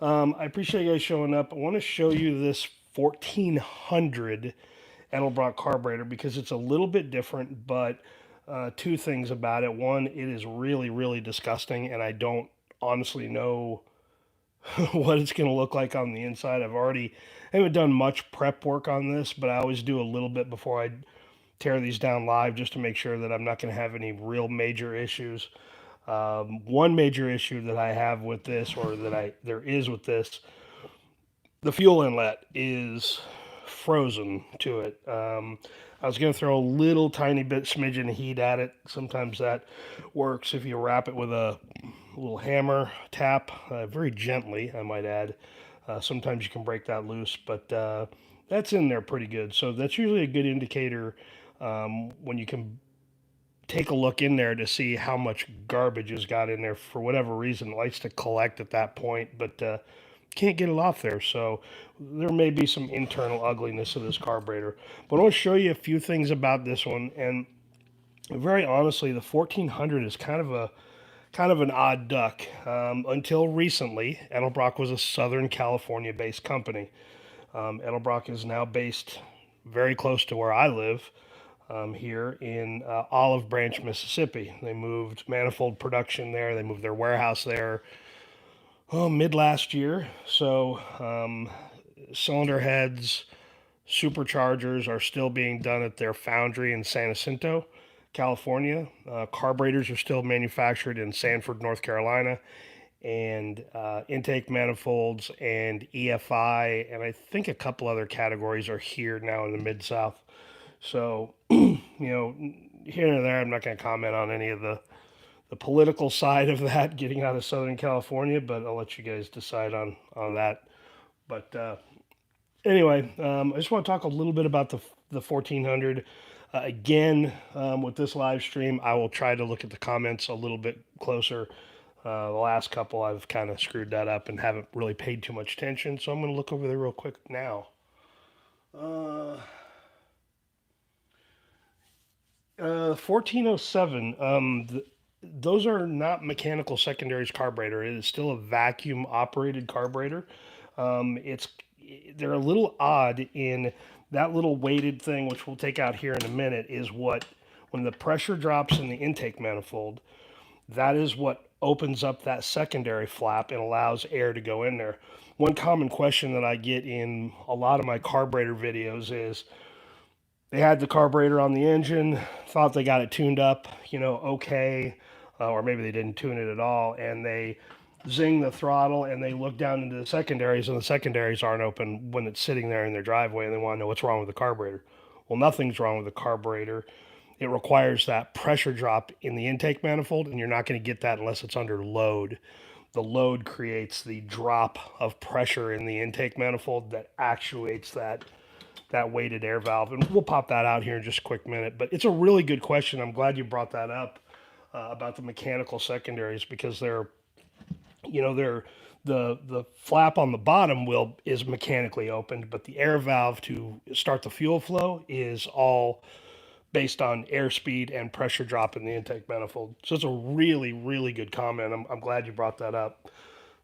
I appreciate you guys showing up. I want to show you this 1400 Edelbrock carburetor because it's a little bit different, but two things about it. One, it is really, really disgusting, and I don't honestly know what it's going to look like on the inside. I haven't done much prep work on this, but I always do a little bit before I tear these down live just to make sure that I'm not going to have any real major issues. One major issue that I have with this, or there is with this, the fuel inlet is frozen to it. I was going to throw a little tiny bit smidgen of heat at it. Sometimes that works if you wrap it with a little hammer tap, very gently, I might add. Sometimes you can break that loose, but that's in there pretty good. So that's usually a good indicator when you can take a look in there to see how much garbage has got in there. For whatever reason, it likes to collect at that point, but can't get it off there. So there may be some internal ugliness of this carburetor. But I want to show you a few things about this one. And very honestly, the 1400 is kind of an odd duck. Until recently, Edelbrock was a Southern California-based company. Edelbrock is now based very close to where I live, here in Olive Branch, Mississippi. They moved manifold production there. They moved their warehouse there mid last year. So cylinder heads, superchargers are still being done at their foundry in San Jacinto, California. Carburetors are still manufactured in Sanford, North Carolina, and intake manifolds and EFI, and I think a couple other categories are here now in the Mid South. So, here and there, I'm not going to comment on any of the political side of that getting out of Southern California, but I'll let you guys decide on that. But anyway, I just want to talk a little bit about the 1400. Again, with this live stream, I will try to look at the comments a little bit closer. The last couple, I've kind of screwed that up and haven't really paid too much attention, so I'm going to look over there real quick now. 1407. Those are not mechanical secondaries carburetor. It is still a vacuum operated carburetor. It's they're a little odd in that little weighted thing, which we'll take out here in a minute, is what when the pressure drops in the intake manifold, that is what opens up that secondary flap and allows air to go in there. One common question that I get in a lot of my carburetor videos is they had the carburetor on the engine, thought they got it tuned up, okay, or maybe they didn't tune it at all, and they zing the throttle and they look down into the secondaries, and the secondaries aren't open when it's sitting there in their driveway, and they want to know what's wrong with the carburetor. Well, nothing's wrong with the carburetor. It requires that pressure drop in the intake manifold, and you're not going to get that unless it's under load. The load creates the drop of pressure in the intake manifold that actuates that weighted air valve. And we'll pop that out here in just a quick minute. But it's a really good question. I'm glad you brought that up about the mechanical secondaries, because the flap on the bottom is mechanically opened, but the air valve to start the fuel flow is all based on airspeed and pressure drop in the intake manifold. So it's a really, really good comment. I'm glad you brought that up.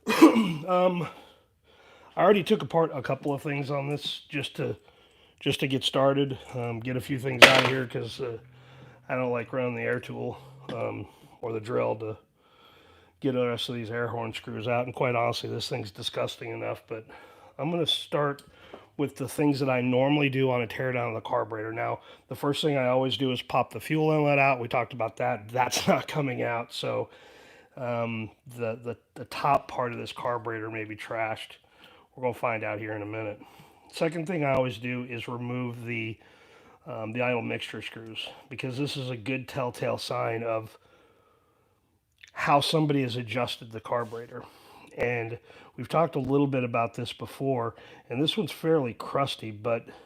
I already took apart a couple of things on this just to get started, get a few things out of here, because I don't like running the air tool or the drill to get the rest of these air horn screws out. And quite honestly, this thing's disgusting enough. But I'm going to start with the things that I normally do on a teardown of the carburetor. Now, the first thing I always do is pop the fuel inlet out. We talked about that. That's not coming out. So the top part of this carburetor may be trashed. We're going to find out here in a minute. Second thing I always do is remove the idle mixture screws, because this is a good telltale sign of how somebody has adjusted the carburetor. And we've talked a little bit about this before, and this one's fairly crusty, but let's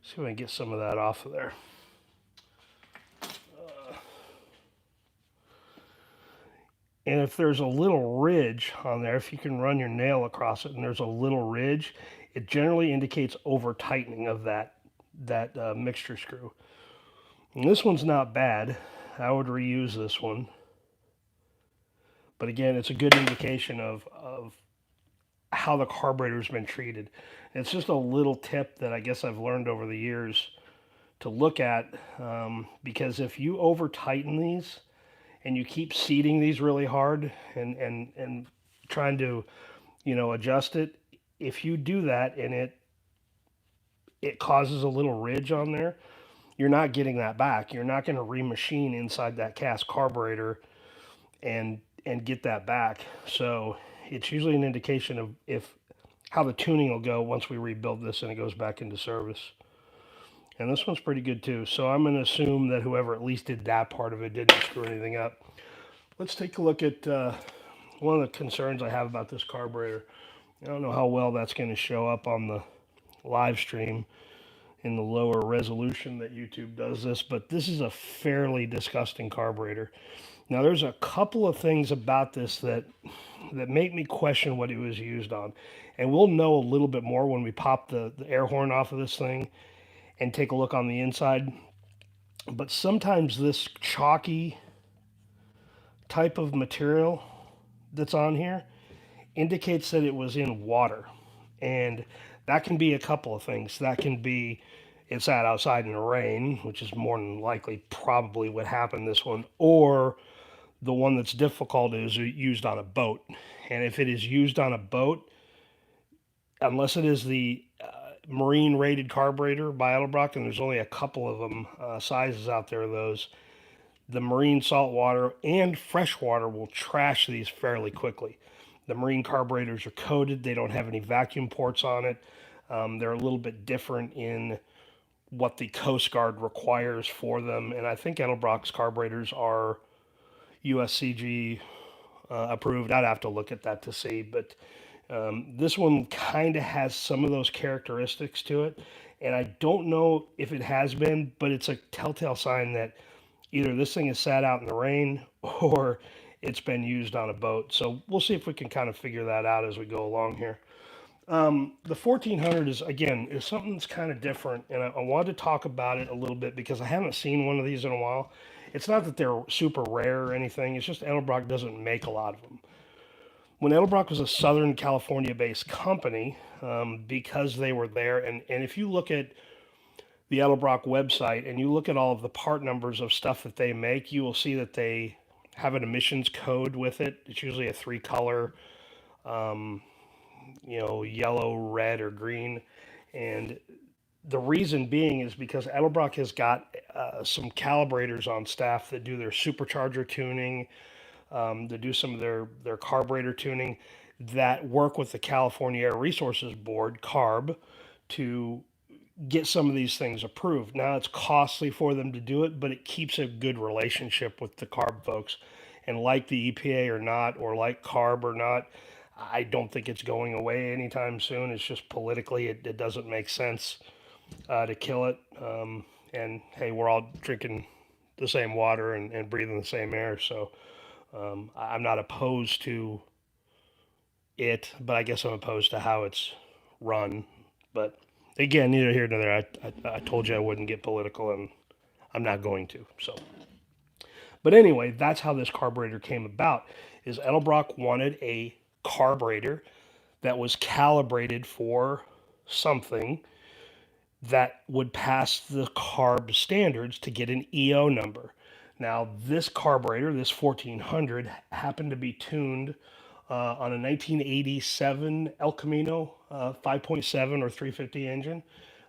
see if I can get some of that off of there. And if there's a little ridge on there, if you can run your nail across it and there's a little ridge, it generally indicates over tightening of that mixture screw. And this one's not bad. I would reuse this one. But again, it's a good indication of how the carburetor's been treated. It's just a little tip that I guess I've learned over the years to look at, because if you over tighten these and you keep seating these really hard and trying to, adjust it, if you do that and it causes a little ridge on there, you're not getting that back. You're not going to remachine inside that cast carburetor and get that back. So it's usually an indication of if how the tuning will go once we rebuild this and it goes back into service. And this one's pretty good too. So I'm going to assume that whoever at least did that part of it didn't screw anything up. Let's take a look at one of the concerns I have about this carburetor. I don't know how well that's going to show up on the live stream in the lower resolution that YouTube does this, but this is a fairly disgusting carburetor. Now there's a couple of things about this that make me question what it was used on. And we'll know a little bit more when we pop the air horn off of this thing and take a look on the inside. But sometimes this chalky type of material that's on here indicates that it was in water. And that can be a couple of things. That can be it sat outside in the rain, which is more than likely probably what happened this one, or the one that's difficult is used on a boat. And if it is used on a boat, unless it is the marine rated carburetor by Edelbrock, and there's only a couple of them sizes out there of those, the marine saltwater and freshwater will trash these fairly quickly. The marine carburetors are coated, they don't have any vacuum ports on it. They're a little bit different in what the Coast Guard requires for them, and I think Edelbrock's carburetors are USCG approved. I'd have to look at that to see, but this one kind of has some of those characteristics to it, and I don't know if it has been, but it's a telltale sign that either this thing is sat out in the rain or it's been used on a boat. So we'll see if we can kind of figure that out as we go along here. The 1400 is something that's kind of different, and I wanted to talk about it a little bit because I haven't seen one of these in a while. It's not that they're super rare or anything. It's just Edelbrock doesn't make a lot of them. When Edelbrock was a Southern California-based company, because they were there, and if you look at the Edelbrock website and you look at all of the part numbers of stuff that they make, you will see that they have an emissions code with it. It's usually a 3-color, yellow, red, or green. And the reason being is because Edelbrock has got some calibrators on staff that do their supercharger tuning, that do some of their carburetor tuning, that work with the California Air Resources Board, CARB, to get some of these things approved. Now it's costly for them to do it, but it keeps a good relationship with the CARB folks. And like the EPA or not, or like CARB or not, I don't think it's going away anytime soon. It's just politically, it doesn't make sense to kill it. And hey, we're all drinking the same water and breathing the same air. So I'm not opposed to it, but I guess I'm opposed to how it's run. But again, neither here nor there. I told you I wouldn't get political, and I'm not going to. So, but anyway, that's how this carburetor came about. Is Edelbrock wanted a carburetor that was calibrated for something that would pass the CARB standards to get an EO number. Now, this carburetor, this 1400, happened to be tuned on a 1987 El Camino 5.7 or 350 engine,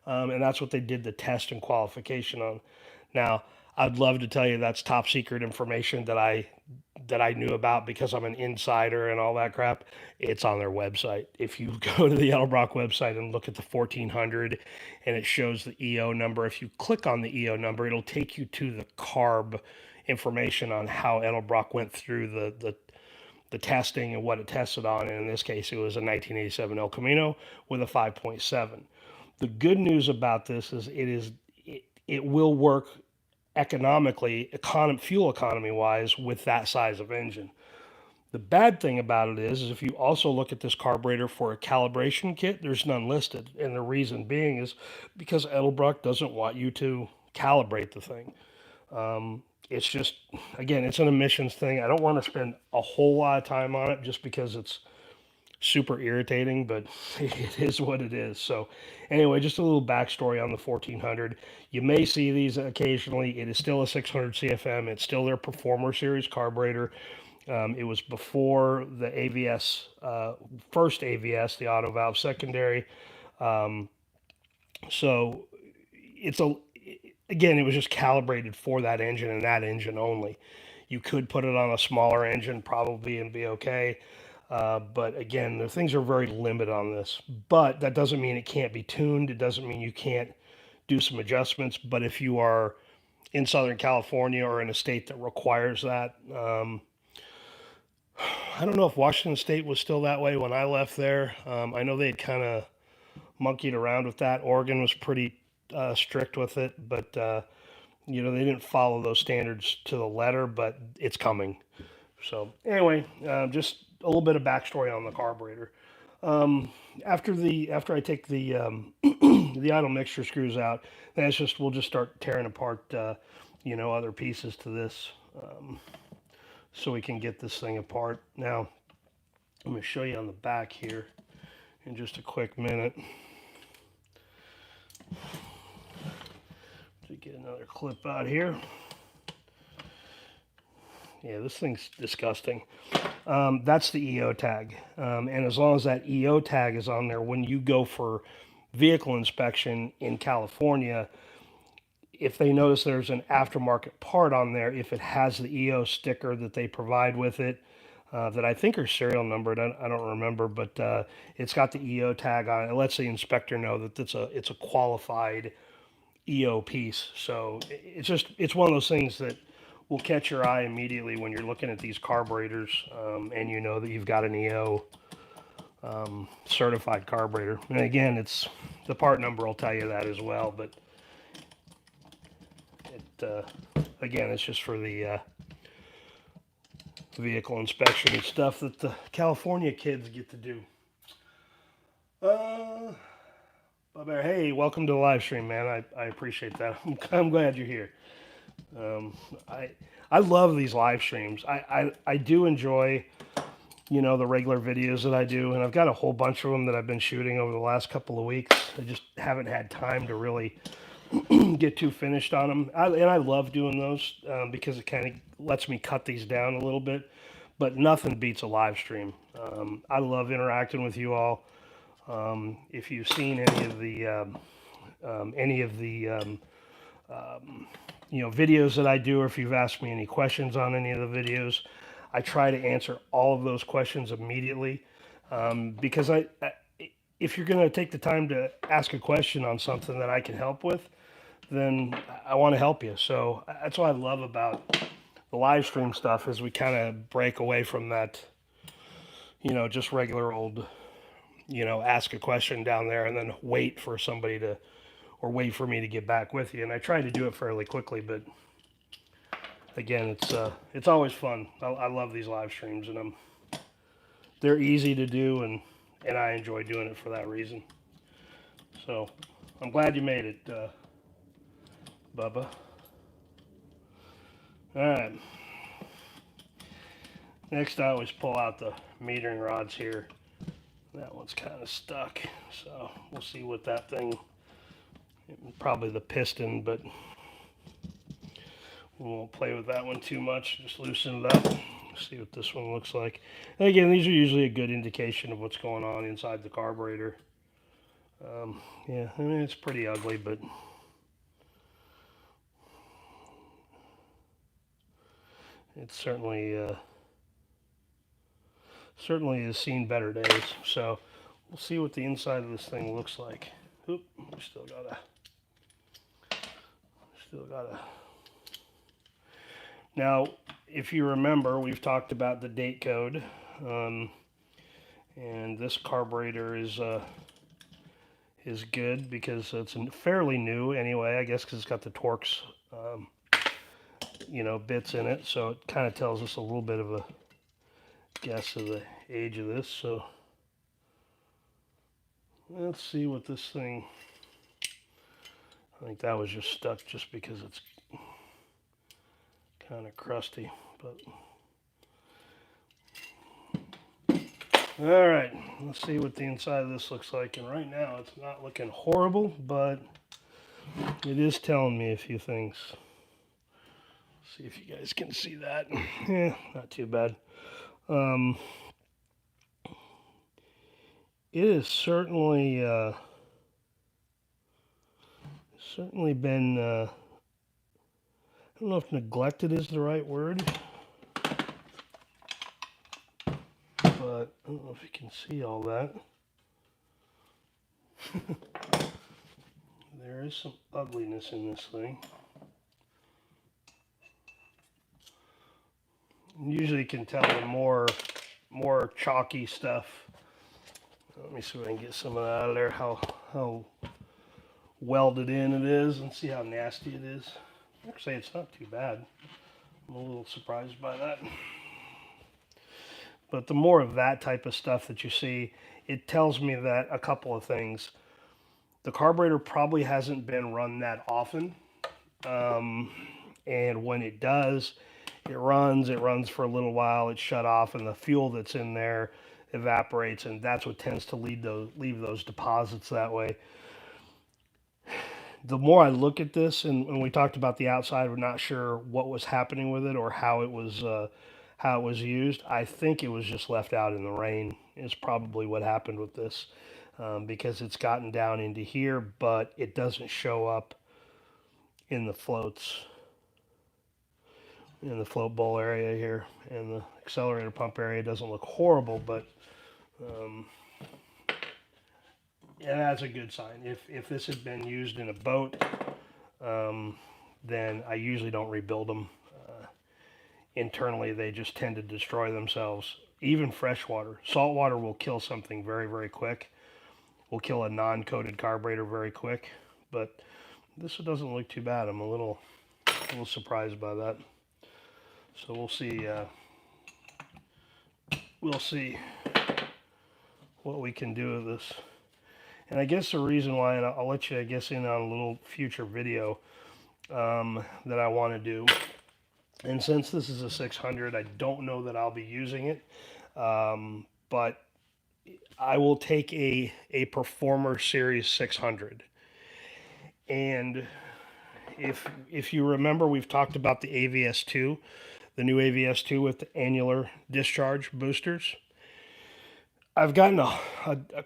and that's what they did the test and qualification on. Now, I'd love to tell you that's top secret information that I knew about because I'm an insider and all that crap. It's on their website. If you go to the Edelbrock website and look at the 1400 and it shows the EO number, if you click on the EO number, it'll take you to the CARB information on how Edelbrock went through the testing and what it tested on. And in this case, it was a 1987 El Camino with a 5.7. The good news about this is it will work economically, fuel economy wise, with that size of engine. The bad thing about it is if you also look at this carburetor for a calibration kit, there's none listed. And the reason being is because Edelbrock doesn't want you to calibrate the thing. It's just, again, it's an emissions thing. I don't want to spend a whole lot of time on it just because it's super irritating, but it is what it is. So anyway, just a little backstory on the 1400. You may see these occasionally. It is still a 600 CFM. It's still their Performer Series carburetor. It was before the AVS, first AVS, the auto valve secondary. Um, so it's a, again, it was just calibrated for that engine and that engine only. You could put it on a smaller engine probably and be okay. But again, the things are very limited on this. But that doesn't mean it can't be tuned. It doesn't mean you can't do some adjustments. But if you are in Southern California or in a state that requires that, I don't know if Washington State was still that way when I left there. I know they had kind of monkeyed around with that. Oregon was pretty strict with it, but they didn't follow those standards to the letter. But it's coming. So anyway, just a little bit of backstory on the carburetor. After I take the the idle mixture screws out, then we'll just start tearing apart other pieces to this, so we can get this thing apart. Now I'm going to show you on the back here in just a quick minute. To get another clip out here. Yeah, this thing's disgusting. That's the EO tag. And as long as that EO tag is on there, when you go for vehicle inspection in California, if they notice there's an aftermarket part on there, if it has the EO sticker that they provide with it, that I think are serial numbered, I don't remember, but it's got the EO tag on it. It lets the inspector know that it's a qualified EO piece. So it's one of those things that will catch your eye immediately when you're looking at these carburetors, and you know that you've got an EO certified carburetor. And again, it's the part number will tell you that as well, but again, it's just for the vehicle inspection and stuff that the California kids get to do. Hey, welcome to the live stream, man. I appreciate that. I'm glad you're here. I love these live streams. I do enjoy, the regular videos that I do, and I've got a whole bunch of them that I've been shooting over the last couple of weeks. I just haven't had time to really get too finished on them. And I love doing those because it kind of lets me cut these down a little bit, but nothing beats a live stream. I love interacting with you all. If you've seen any of the videos that I do, or if you've asked me any questions on any of the videos, I try to answer all of those questions immediately, because if you're going to take the time to ask a question on something that I can help with, then I want to help you. So that's what I love about the live stream stuff, is we kind of break away from that, just regular old, ask a question down there and then wait for somebody to, or wait for me to get back with you. And I try to do it fairly quickly, but again, it's always fun. I love these live streams, and they're easy to do, and I enjoy doing it for that reason. So I'm glad you made it, Bubba. All right. Next, I always pull out the metering rods here. That one's kind of stuck, so we'll see what that thing, probably the piston, but we won't play with that one too much. Just loosen it up. See what this one looks like. And again, these are usually a good indication of what's going on inside the carburetor. Yeah, I mean, it's pretty ugly, but it's certainly has seen better days. So we'll see what the inside of this thing looks like. Oop, we still gotta. Now, if you remember, we've talked about the date code, and this carburetor is good because it's fairly new anyway. I guess because it's got the Torx, bits in it, so it kind of tells us a little bit of a guess of the age of this. So let's see what this thing. I think that was just stuck just because it's kind of crusty, but All right, let's see what the inside of this looks like. And right now, it's not looking horrible, but it is telling me a few things. See if you guys can see that. Yeah, not too bad. It has certainly been. I don't know if neglected is the right word, but I don't know if you can see all that. There is some ugliness in this thing. Usually you can tell the more chalky stuff. Let me see if I can get some of that out of there, how welded in it is, and see how nasty it is. Actually, it's not too bad. I'm a little surprised by that. But the more of that type of stuff that you see, it tells me that a couple of things. The carburetor probably hasn't been run that often. And when it does, it runs for a little while, it's shut off, and the fuel that's in there evaporates, and that's what tends to leave those deposits that way. The more I look at this, and when we talked about the outside, we're not sure what was happening with it or how it was used. I think it was just left out in the rain is probably what happened with this, because it's gotten down into here, but it doesn't show up in the floats, in the float bowl area here, and the accelerator pump area doesn't look horrible, but yeah, that's a good sign. If this had been used in a boat, then I usually don't rebuild them. Internally, they just tend to destroy themselves. Even freshwater. Saltwater will kill something very, very quick. Will kill a non-coated carburetor very quick. But this doesn't look too bad. I'm a little surprised by that. So we'll see. We'll see what we can do with this. And I guess the reason why, and I'll let you, I guess, in on a little future video that I want to do. And since this is a 600, I don't know that I'll be using it. But I will take a Performer Series 600. And if you remember, we've talked about the AVS2, the new AVS2 with the annular discharge boosters. I've gotten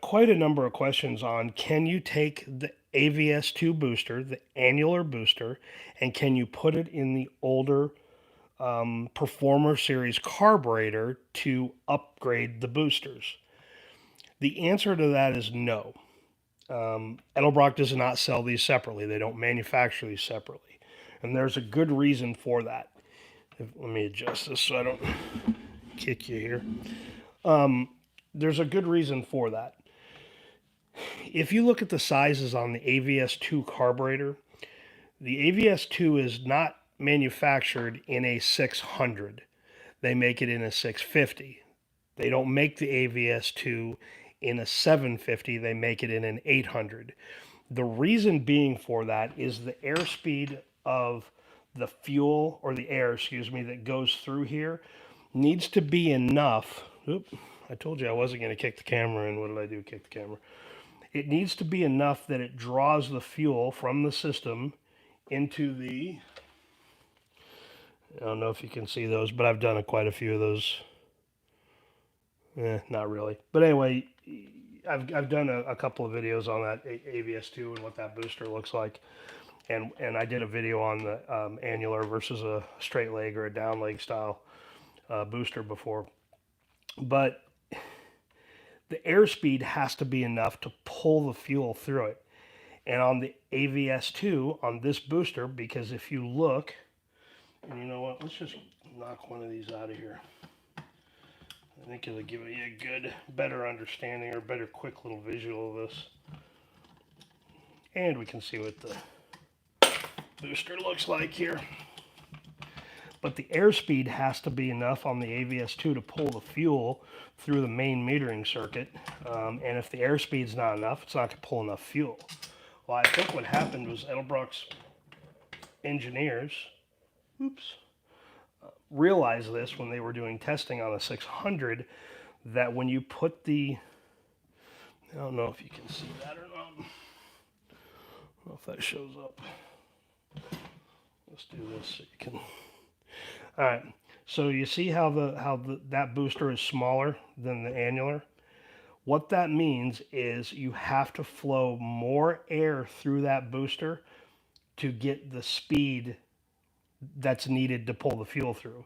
quite a number of questions on, can you take the AVS2 booster, the annular booster, and can you put it in the older Performer Series carburetor to upgrade the boosters? The answer to that is no. Edelbrock does not sell these separately. They don't manufacture these separately. And there's a good reason for that. Let me adjust this so I don't kick you here. There's a good reason for that. If you look at the sizes on the AVS2 carburetor, the AVS2 is not manufactured in a 600. They make it in a 650. They don't make the AVS2 in a 750. They make it in an 800. The reason being for that is the airspeed of the fuel, or the air, excuse me, that goes through here needs to be enough. Oop, I told you I wasn't going to kick the camera, and what did I do? Kick the camera. It needs to be enough that it draws the fuel from the system into the, I don't know if you can see those, but I've done quite a few of those. Not really. But anyway, I've done a couple of videos on that AVS2 and what that booster looks like. And I did a video on the annular versus a straight leg or a down leg style booster before. But the airspeed has to be enough to pull the fuel through it. And on the AVS2, on this booster, because if you look, and you know what, let's just knock one of these out of here. I think it'll give you a good, better understanding or better quick little visual of this. And we can see what the booster looks like here. But the airspeed has to be enough on the AVS2 to pull the fuel through the main metering circuit. And if the airspeed's not enough, it's not going to pull enough fuel. Well, I think what happened was Edelbrock's engineers, realized this when they were doing testing on a 600, that when you put the, I don't know if you can see that or not. I don't know if that shows up. Let's do this so you can. All right. So you see how that booster is smaller than the annular? What that means is you have to flow more air through that booster to get the speed that's needed to pull the fuel through.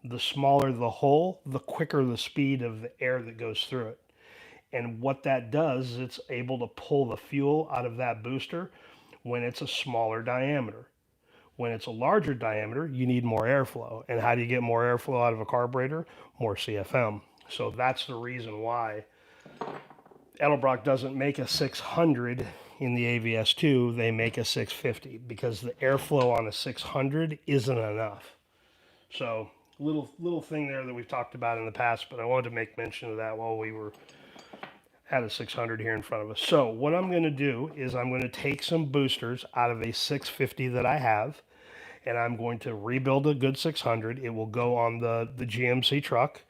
The smaller the hole, the quicker the speed of the air that goes through it. And what that does is it's able to pull the fuel out of that booster when it's a smaller diameter. When it's a larger diameter, you need more airflow. And how do you get more airflow out of a carburetor? More CFM. So that's the reason why Edelbrock doesn't make a 600 in the AVS2, they make a 650 because the airflow on a 600 isn't enough. So little thing there that we've talked about in the past, but I wanted to make mention of that while we were at a 600 here in front of us. So what I'm going to do is I'm going to take some boosters out of a 650 that I have, and I'm going to rebuild a good 600. It will go on the GMC truck,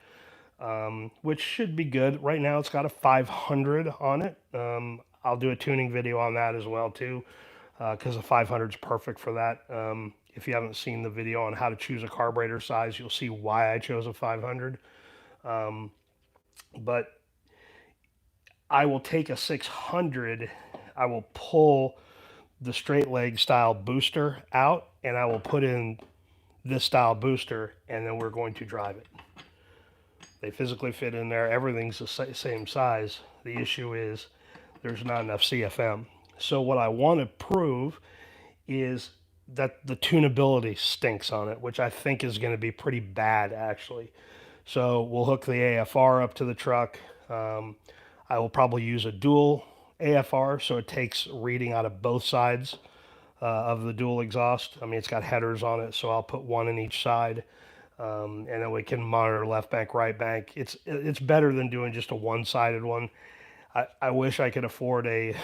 which should be good. Right now it's got a 500 on it. I'll do a tuning video on that as well too, because a 500 is perfect for that. If you haven't seen the video on how to choose a carburetor size, you'll see why I chose a 500. But I will take a 600, I will pull the straight leg style booster out, and I will put in this style booster, and then we're going to drive it. They physically fit in there. Everything's the same size. The issue is there's not enough CFM. So what I want to prove is that the tunability stinks on it, which I think is going to be pretty bad actually. So we'll hook the AFR up to the truck. I will probably use a dual AFR, so it takes reading out of both sides of the dual exhaust. I mean, it's got headers on it, so I'll put one in each side, and then we can monitor left bank, right bank. It's better than doing just a one-sided one. I wish I could afford a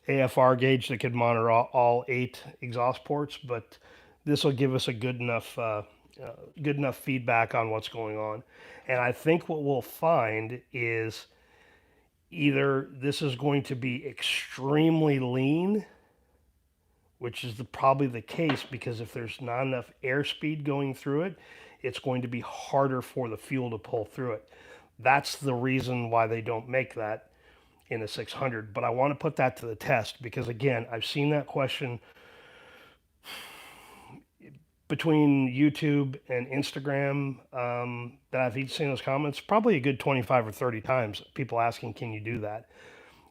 AFR gauge that could monitor all 8 exhaust ports, but this will give us a good enough feedback on what's going on. And I think what we'll find is either this is going to be extremely lean, which is probably the case, because if there's not enough airspeed going through it, it's going to be harder for the fuel to pull through it. That's the reason why they don't make that in a 600. But I want to put that to the test because, again, I've seen that question between YouTube and Instagram that I've each seen those comments, probably a good 25 or 30 times, people asking, can you do that?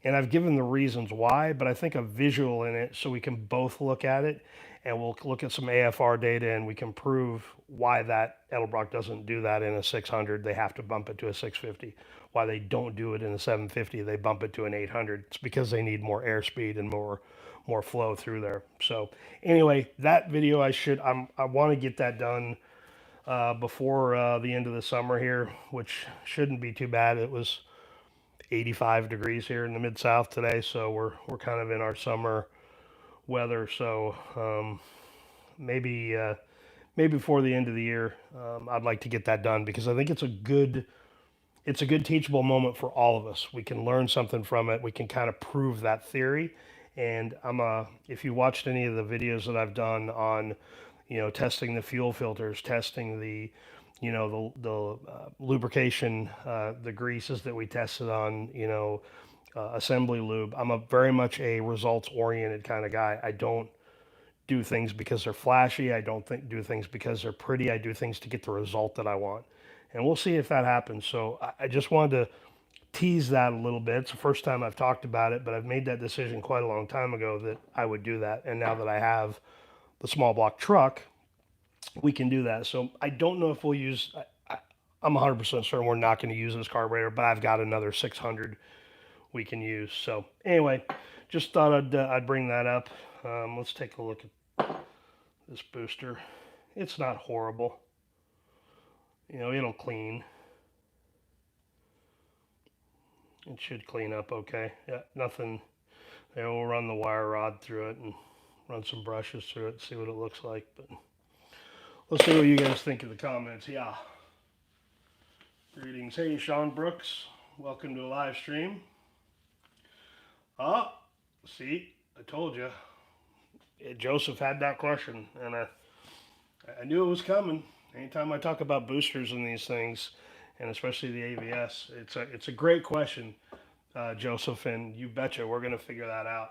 And I've given the reasons why, but I think a visual in it so we can both look at it, and we'll look at some AFR data and we can prove why that Edelbrock doesn't do that in a 600. They have to bump it to a 650. Why they don't do it in a 750, they bump it to an 800. It's because they need more airspeed and more flow through there. So anyway, that video I want to get that done before the end of the summer here, which shouldn't be too bad. It was 85 degrees here in the Mid-South today, so we're kind of in our summer weather. So maybe before the end of the year, I'd like to get that done because I think it's a good teachable moment for all of us. We can learn something from it. We can kind of prove that theory. And if you watched any of the videos that I've done on, testing the fuel filters, testing the lubrication, the greases that we tested on, assembly lube. I'm very much a results-oriented kind of guy. I don't do things because they're flashy. I don't do things because they're pretty. I do things to get the result that I want. And we'll see if that happens. So I just wanted to tease that a little bit. It's the first time I've talked about it, but I've made that decision quite a long time ago that I would do that. And now that I have the small block truck, we can do that. So I don't know if we'll use, I'm 100% certain we're not going to use this carburetor, but I've got another 600 we can use. So anyway, just thought I'd bring that up. Let's take a look at this booster. It's not horrible. It'll clean. It should clean up okay. Yeah, nothing. We'll run the wire rod through it and run some brushes through it, see what it looks like. But let's see what you guys think in the comments. Yeah. Greetings. Hey, Sean Brooks. Welcome to a live stream. Oh, see, I told you. Joseph had that question, and I knew it was coming. Anytime I talk about boosters and these things, and especially the AVS, it's a great question, Joseph, and you betcha we're going to figure that out.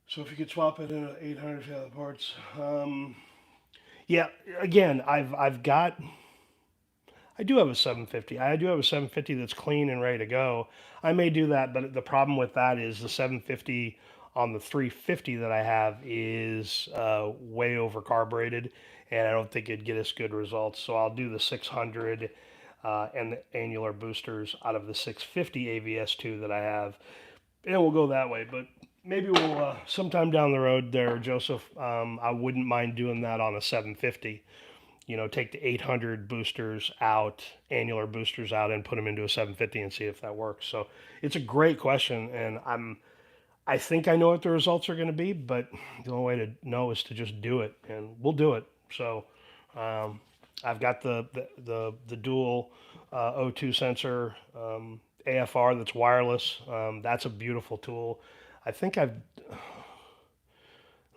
So if you could swap it in 800 parts. Yeah, again, I do have a 750. I do have a 750 that's clean and ready to go. I may do that, but the problem with that is the 750 on the 350 that I have is way over carbureted, and I don't think it'd get us good results. So I'll do the 600 and the annular boosters out of the 650 AVS2 that I have, and we'll go that way. But maybe we'll sometime down the road there, Joseph. I wouldn't mind doing that on a 750. Take the 800 boosters out, annular boosters out, and put them into a 750 and see if that works. So it's a great question, and I think I know what the results are going to be, but the only way to know is to just do it, and we'll do it. So I've got the dual O2 sensor AFR that's wireless. That's a beautiful tool. I think I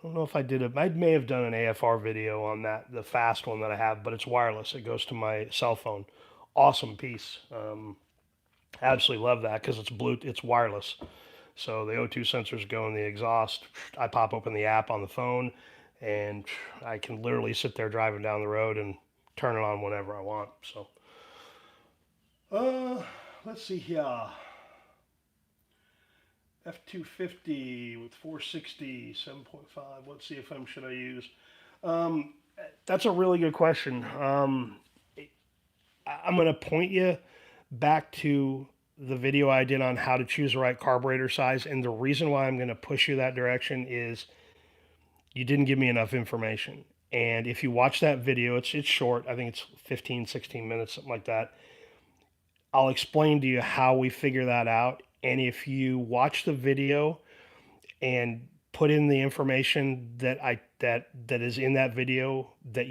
don't know if I did it. I may have done an AFR video on that, the fast one that I have, but it's wireless. It goes to my cell phone. Awesome piece. Absolutely love that because it's wireless. So the O2 sensors go in the exhaust. I pop open the app on the phone, and I can literally sit there driving down the road and turn it on whenever I want. So, let's see here. F250 with 460, 7.5. What CFM should I use? That's a really good question. I'm going to point you back to the video I did on how to choose the right carburetor size. And the reason why I'm going to push you that direction is you didn't give me enough information. And if you watch that video, it's short. I think it's 15, 16 minutes, something like that. I'll explain to you how we figure that out. And if you watch the video and put in the information that is in that video that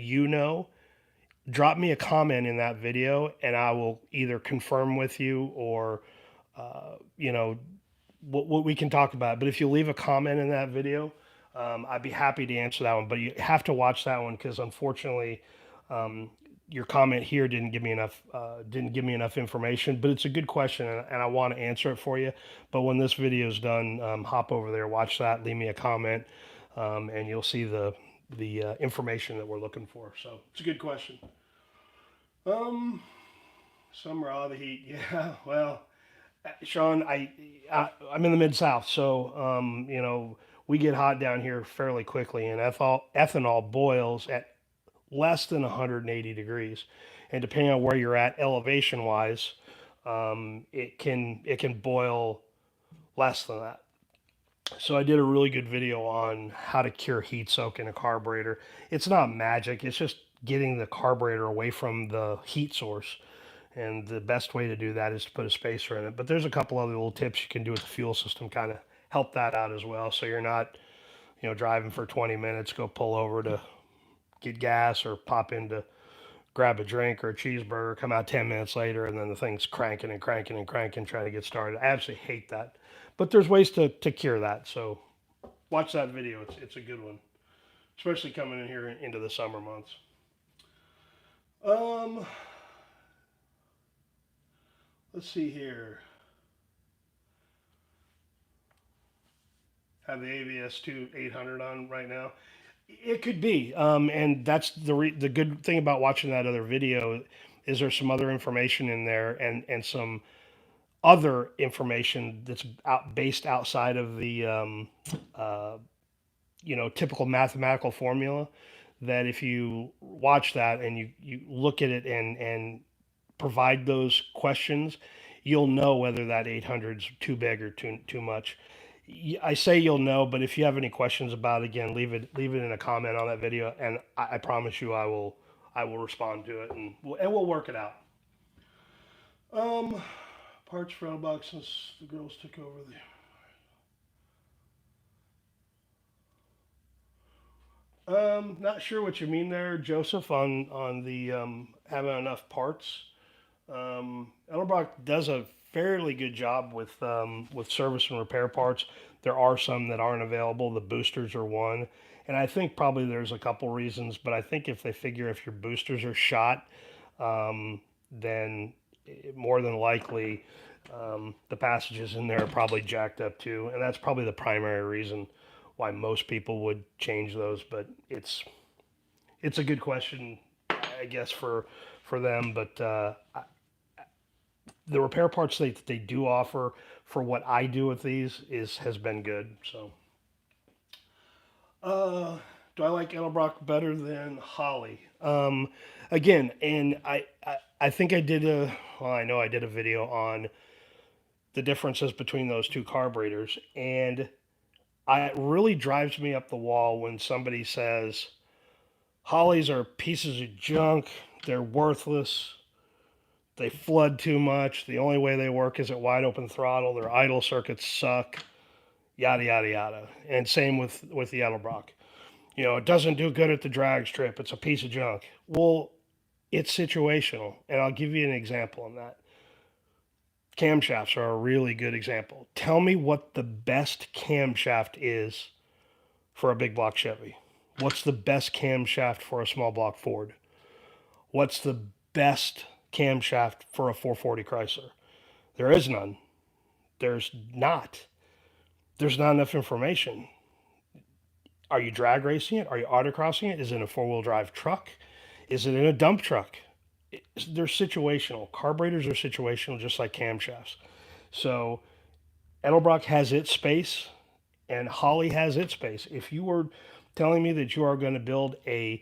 drop me a comment in that video, and I will either confirm with you or what we can talk about. But if you leave a comment in that video, I'd be happy to answer that one. But you have to watch that one because unfortunately, your comment here didn't give me enough information. But it's a good question, and I want to answer it for you. But when this video is done, hop over there, watch that, leave me a comment, and you'll see the information that we're looking for. So it's a good question. Summer out of the heat, yeah. Well, Sean, I'm in the Mid-South, so we get hot down here fairly quickly, and ethanol boils at less than 180 degrees, and depending on where you're at elevation wise, it can boil less than that. So I did a really good video on how to cure heat soak in a carburetor. It's not magic, it's just getting the carburetor away from the heat source. And the best way to do that is to put a spacer in it. But there's a couple other little tips you can do with the fuel system, kind of help that out as well. So you're not, driving for 20 minutes, go pull over to get gas or pop in to grab a drink or a cheeseburger, come out 10 minutes later, and then the thing's cranking and cranking and cranking, trying to get started. I absolutely hate that. But there's ways to cure that. So watch that video. It's a good one, especially coming in here into the summer months. Let's see here. Have the AVS2 800 on right now. It could be, and that's the good thing about watching that other video is there's some other information in there and some other information that's based outside of the typical mathematical formula. That if you watch that and you look at it and provide those questions, you'll know whether that 800 is too big or too much. I say you'll know, but if you have any questions about it, again, leave it in a comment on that video, and I promise you I will respond to it, and we'll work it out. Parts for Edelbrock since the girls took over the. Not sure what you mean there, Joseph, on the having enough parts. Edelbrock does a fairly good job with service and repair parts. There are some that aren't available. The boosters are one, and I think probably there's a couple reasons. But I think if they figure if your boosters are shot, then more than likely the passages in there are probably jacked up too, and that's probably the primary reason why most people would change those. But it's a good question, I guess, for them. But the repair parts they do offer for what I do with these is has been good. So, uh, do I like Edelbrock better than Holly? Again, and I think I did well, I know I did a video on the differences between those two carburetors, and it really drives me up the wall when somebody says Hollies are pieces of junk, they're worthless, they flood too much, the only way they work is at wide open throttle, their idle circuits suck, yada yada yada. And same with the Edelbrock. You know, it doesn't do good at the drag strip, it's a piece of junk. Well, it's situational, and I'll give you an example on that. Camshafts are a really good example. Tell me what the best camshaft is for a big block Chevy. What's the best camshaft for a small block Ford? What's the best camshaft for a 440 Chrysler? There is none. There's not. There's not enough information. Are you drag racing it? Are you autocrossing it? Is it in a four-wheel drive truck? Is it in a dump truck? They're situational. Carburetors are situational, just like camshafts. So Edelbrock has its space, and Holly has its space. If you were telling me that you are going to build a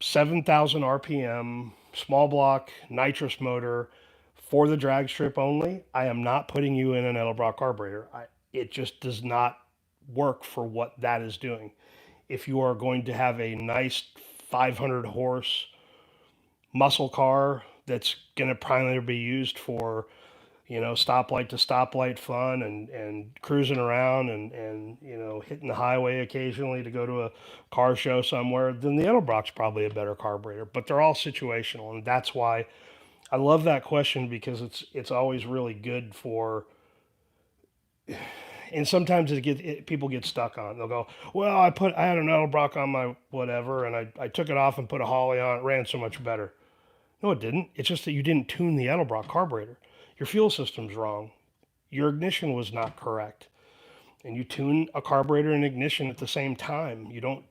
7,000 RPM small block nitrous motor for the drag strip only, I am not putting you in an Edelbrock carburetor. It just does not work for what that is doing. If you are going to have a nice 500 horse muscle car that's going to primarily be used for, you know, stoplight to stoplight fun and cruising around and, you know, hitting the highway occasionally to go to a car show somewhere, then the Edelbrock's probably a better carburetor. But they're all situational, and that's why I love that question, because it's always really good for. And sometimes people get stuck on it. They'll go, well, I had an Edelbrock on my whatever, and I took it off and put a Holly on. It ran so much better. No, it didn't. It's just that you didn't tune the Edelbrock carburetor. Your fuel system's wrong. Your ignition was not correct. And you tune a carburetor and ignition at the same time. You don't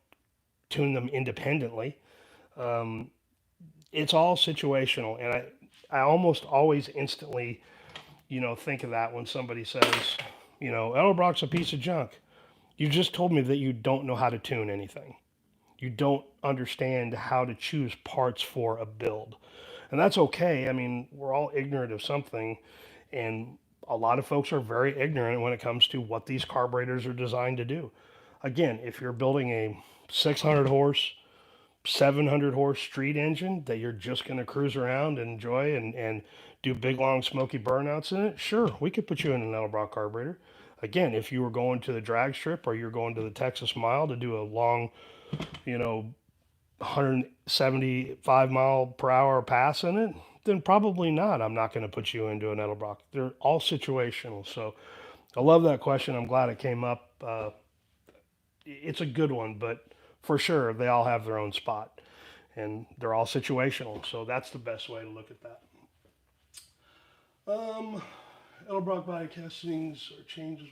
tune them independently. Um, it's all situational. And I almost always instantly, you know, think of that when somebody says, you know, Edelbrock's a piece of junk. You just told me that you don't know how to tune anything. You don't understand how to choose parts for a build. And that's okay. I mean, we're all ignorant of something, and a lot of folks are very ignorant when it comes to what these carburetors are designed to do. Again, if you're building a 600 horse, 700 horse street engine that you're just going to cruise around and enjoy and do big, long, smoky burnouts in it, sure, we could put you in an Edelbrock carburetor. Again, if you were going to the drag strip or you're going to the Texas Mile to do a long, you know, 175 mile per hour pass in it, then probably not. I'm not going to put you into an Edelbrock. They're all situational. So I love that question. I'm glad it came up. It's a good one, but for sure, they all have their own spot, and they're all situational. So that's the best way to look at that. Edelbrock body castings or changes.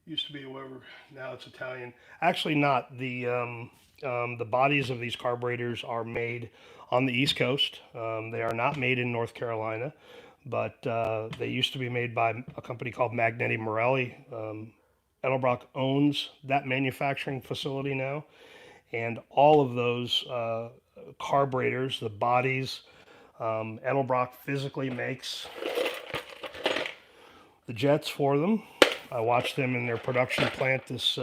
Used to be Weber, now it's Italian. Actually, not. The bodies of these carburetors are made on the East Coast. They are not made in North Carolina, but they used to be made by a company called Magnetti Morelli. Edelbrock owns that manufacturing facility now, and all of those carburetors, the bodies, Edelbrock physically makes the jets for them. I watched them in their production plant this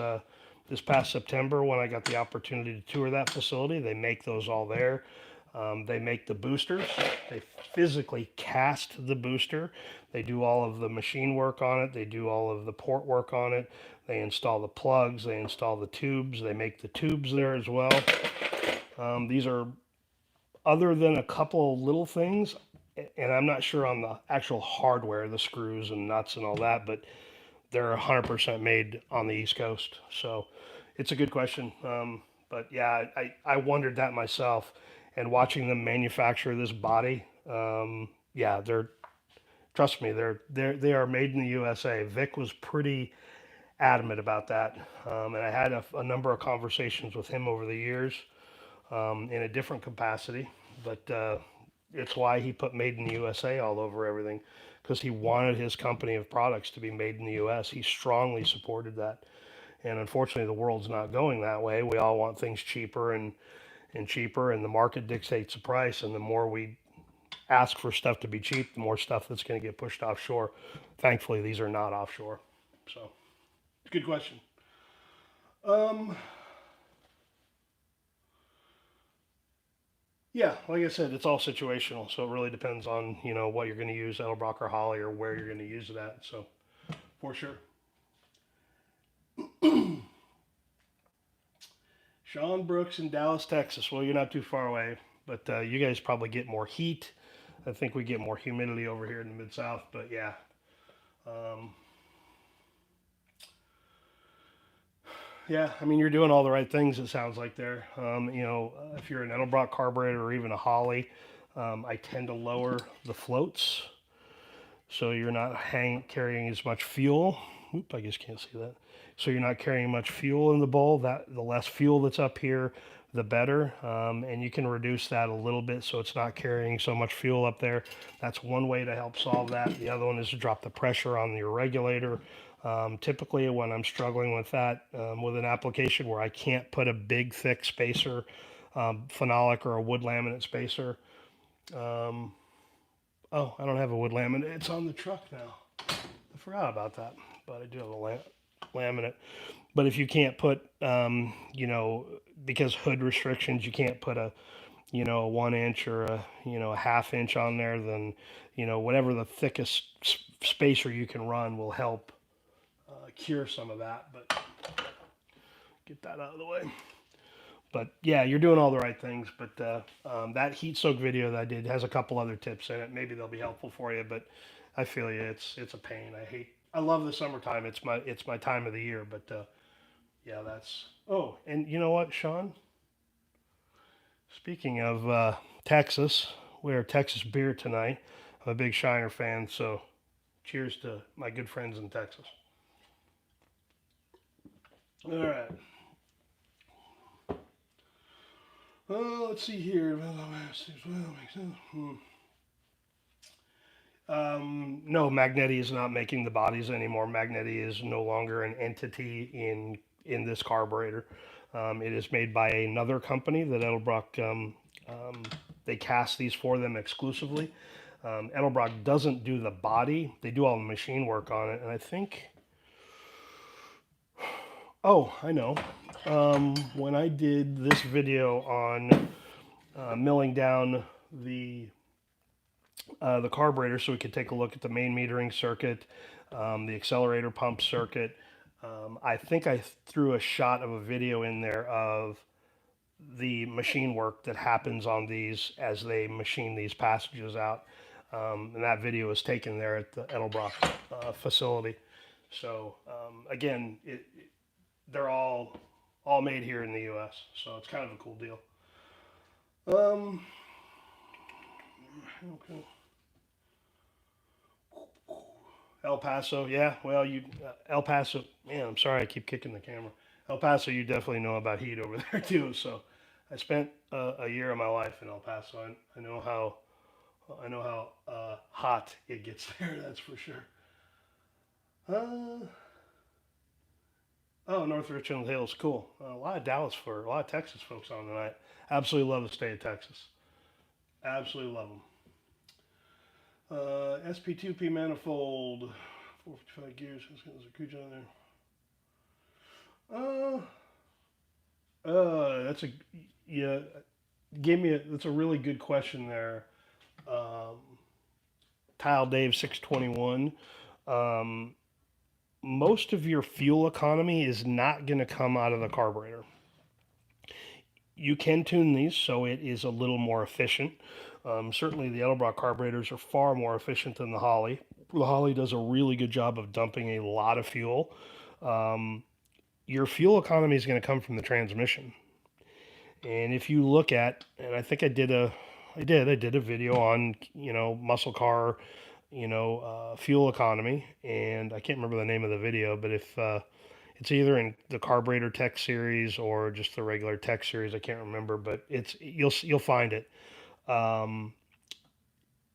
past September when I got the opportunity to tour that facility. They make those all there. They make the boosters. They physically cast the booster. They do all of the machine work on it. They do all of the port work on it. They install the plugs, they install the tubes, they make the tubes there as well. These are, other than a couple of little things, and I'm not sure on the actual hardware, the screws and nuts and all that, but they're 100% made on the East Coast. So it's a good question. But yeah, I wondered that myself. And watching them manufacture this body, yeah, trust me, they are made in the USA. Vic was pretty adamant about that. And I had a number of conversations with him over the years in a different capacity. But it's why he put made in the USA all over everything, because he wanted his company of products to be made in the US. He strongly supported that. And unfortunately, the world's not going that way. We all want things cheaper and cheaper, and the market dictates the price. And the more we ask for stuff to be cheap, the more stuff that's going to get pushed offshore. Thankfully, these are not offshore. So, good question. Um, yeah, like I said, it's all situational. So it really depends on, what you're going to use, Edelbrock or Holly, or where you're going to use it at. So, for sure. Sean Brooks in Dallas, Texas. Well, you're not too far away, but you guys probably get more heat. I think we get more humidity over here in the Mid South, but yeah. Um, yeah, I mean, you're doing all the right things, it sounds like there. If you're an Edelbrock carburetor or even a Holly, I tend to lower the floats so you're not carrying as much fuel. Oop, I guess can't see that. So you're not carrying much fuel in the bowl. The less fuel that's up here, the better. And you can reduce that a little bit so it's not carrying so much fuel up there. That's one way to help solve that. The other one is to drop the pressure on your regulator. Typically, when I'm struggling with that, with an application where I can't put a big, thick spacer, phenolic or a wood laminate spacer. Oh, I don't have a wood laminate. It's on the truck now. I forgot about that, but I do have a laminate. But if you can't put, because hood restrictions, you can't put a 1 inch or a half inch on there, then, whatever the thickest spacer you can run will help cure some of that. But get that out of the way. But yeah, you're doing all the right things. But that heat soak video that I did has a couple other tips in it. Maybe they'll be helpful for you. But I feel you. It's a pain. I love the summertime. It's my time of the year. But yeah, that's. Oh, and you know what, Sean? Speaking of Texas, we are Texas beer tonight. I'm a big Shiner fan, so cheers to my good friends in Texas. All right. Let's see here. No, Magneti is not making the bodies anymore. Magneti is no longer an entity in this carburetor. It is made by another company that Edelbrock, they cast these for them exclusively. Edelbrock doesn't do the body. They do all the machine work on it. And I think, oh, I know. When I did this video on milling down the carburetor so we could take a look at the main metering circuit, the accelerator pump circuit. I think I threw a shot of a video in there of the machine work that happens on these as they machine these passages out. And that video was taken there at the Edelbrock facility. So again, they're all made here in the U.S. So it's kind of a cool deal. Okay. El Paso, yeah. Well, El Paso, man. I'm sorry, I keep kicking the camera. El Paso, you definitely know about heat over there too. So, I spent a year of my life in El Paso. I know how hot it gets there. That's for sure. Oh, North Richland Hills, cool. A lot of Texas folks on tonight. Absolutely love the state of Texas. Absolutely love them. SP2P manifold, 455 gears. There's a cooch on there. That's a yeah. That's a really good question there. Tile Dave 621. most of your fuel economy is not going to come out of the carburetor. You can tune these so it is a little more efficient. Certainly, the Edelbrock carburetors are far more efficient than the Holley. The Holley does a really good job of dumping a lot of fuel. Um, your fuel economy is going to come from the transmission. And if you look at, and I think I did a video on, muscle car, fuel economy, and I can't remember the name of the video, but if it's either in the Carburetor Tech series or just the regular Tech series, I can't remember, but you'll find it. Um,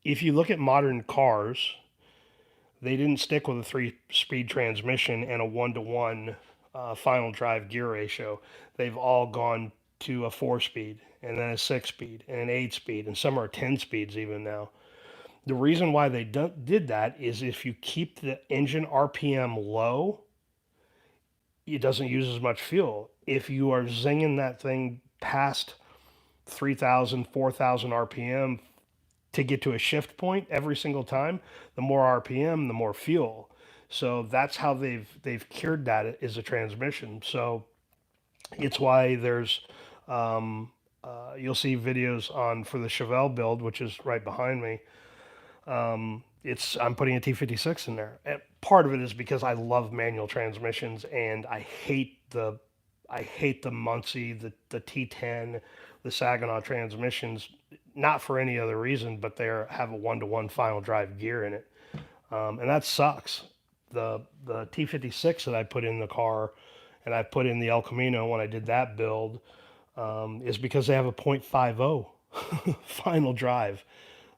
if you look at modern cars, they didn't stick with a 3-speed transmission and a 1-to-1 final drive gear ratio. They've all gone to a 4-speed and then a 6-speed and an 8-speed, and some are 10 speeds even now. The reason why they did that is if you keep the engine RPM low, it doesn't use as much fuel. If you are zinging that thing past 3,000, 4,000 RPM to get to a shift point every single time, the more RPM, the more fuel. So that's how they've cured that is a transmission. So it's why there's you'll see videos on for the Chevelle build, which is right behind me. I'm putting a T56 in there. And part of it is because I love manual transmissions and I hate the Muncie, the T10, the Saginaw transmissions, not for any other reason, but they have a 1-to-1 final drive gear in it, and that sucks. The T56 that I put in the car, and I put in the El Camino when I did that build, is because they have a .50 final drive.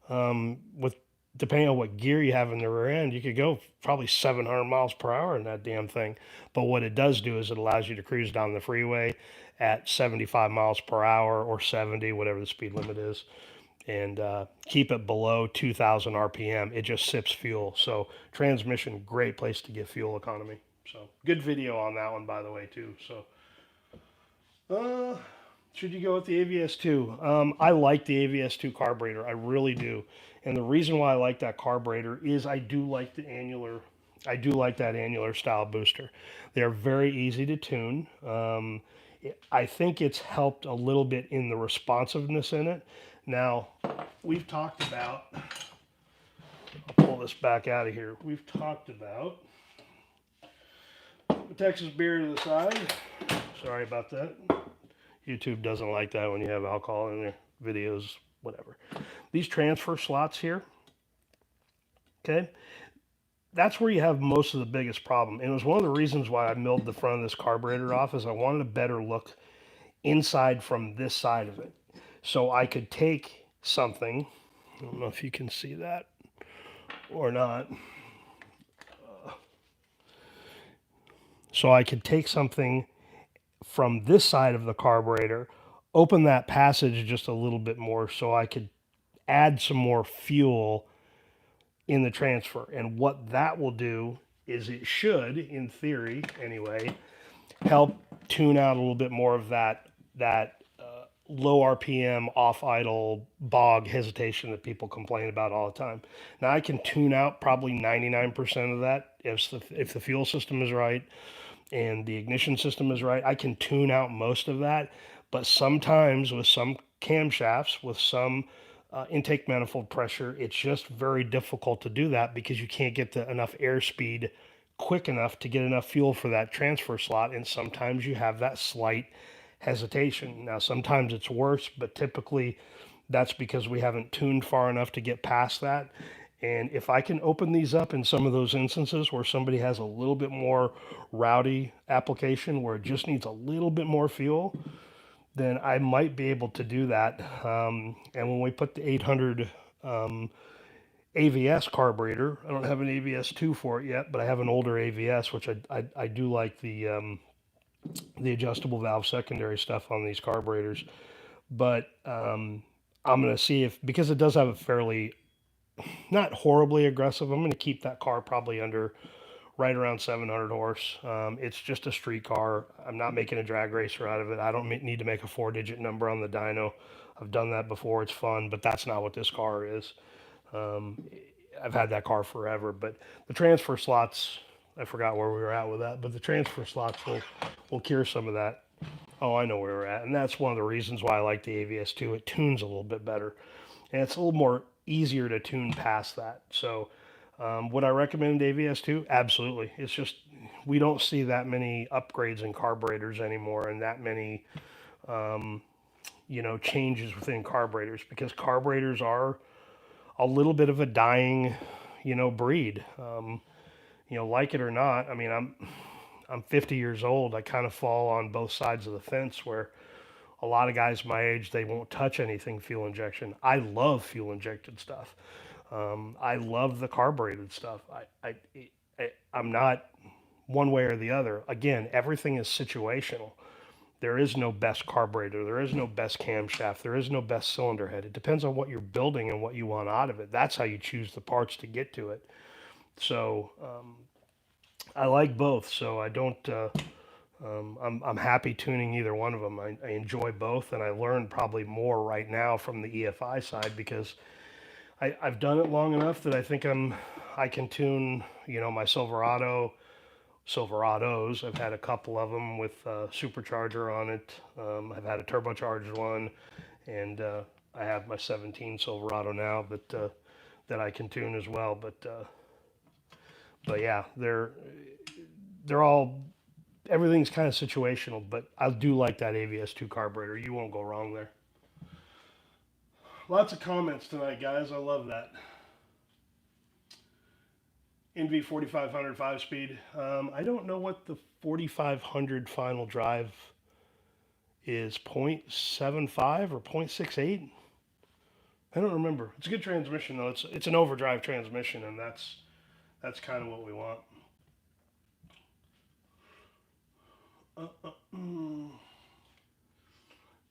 With depending on what gear you have in the rear end, you could go probably 700 miles per hour in that damn thing. But what it does do is it allows you to cruise down the freeway at 75 miles per hour or 70, whatever the speed limit is, and keep it below 2,000 RPM. It just sips fuel. So transmission, great place to get fuel economy. So good video on that one, by the way, too. So should you go with the AVS2? I like the AVS2 carburetor. I really do. And the reason why I like that carburetor is I do like that annular style booster. They're very easy to tune. I think it's helped a little bit in the responsiveness in it. Now, we've talked about, I'll pull this back out of here. We've talked about the Texas beer to the side. Sorry about that. YouTube doesn't like that when you have alcohol in their videos, whatever. These transfer slots here, okay, that's where you have most of the biggest problem. And it was one of the reasons why I milled the front of this carburetor off, is I wanted a better look inside from this side of it. So I could take something, I don't know if you can see that or not. So I could take something from this side of the carburetor, open that passage just a little bit more so I could add some more fuel in the transfer. And what that will do is it should, in theory anyway, help tune out a little bit more of that low RPM, off idle, bog hesitation that people complain about all the time. Now I can tune out probably 99% of that if the fuel system is right and the ignition system is right. I can tune out most of that, but sometimes with some camshafts, with some intake manifold pressure, it's just very difficult to do that because you can't get enough airspeed quick enough to get enough fuel for that transfer slot, and sometimes you have that slight hesitation. Now, sometimes it's worse, but typically that's because we haven't tuned far enough to get past that. And if I can open these up in some of those instances where somebody has a little bit more rowdy application where it just needs a little bit more fuel, then I might be able to do that. And when we put the 800 AVS carburetor, I don't have an AVS2 for it yet, but I have an older AVS, which I do like the adjustable valve secondary stuff on these carburetors. But I'm going to see if, because it does have a fairly, not horribly aggressive, I'm going to keep that car probably under right around 700 horse. It's just a street car. I'm not making a drag racer out of it. I don't need to make a 4-digit number on the dyno. I've done that before. It's fun, but that's not what this car is. I've had that car forever, but the transfer slots, I forgot where we were at with that, but the transfer slots will cure some of that. Oh, I know where we're at, and that's one of the reasons why I like the AVS2. It tunes a little bit better, and it's a little more easier to tune past that. So, would I recommend AVS2? Absolutely. It's just we don't see that many upgrades in carburetors anymore, and that many um, changes within carburetors because carburetors are a little bit of a dying, breed. Like it or not. I mean, I'm 50 years old. I kind of fall on both sides of the fence where a lot of guys my age, they won't touch anything fuel injection. I love fuel injected stuff. I love the carbureted stuff. I'm not one way or the other. Again, everything is situational. There is no best carburetor. There is no best camshaft. There is no best cylinder head. It depends on what you're building and what you want out of it. That's how you choose the parts to get to it. So I like both. So I don't. I'm happy tuning either one of them. I enjoy both, and I learn probably more right now from the EFI side because I've done it long enough that I think I can tune my Silverados. I've had a couple of them with supercharger on it. I've had a turbocharged one, and I have my 17 Silverado now, that I can tune as well. But yeah, they're all everything's kind of situational. But I do like that AVS2 carburetor. You won't go wrong there. Lots of comments tonight, guys. I love that. NV 4500 5-speed. I don't know what the 4500 final drive is, 0.75 or 0.68. I don't remember. It's a good transmission though. It's an overdrive transmission, and that's kind of what we want.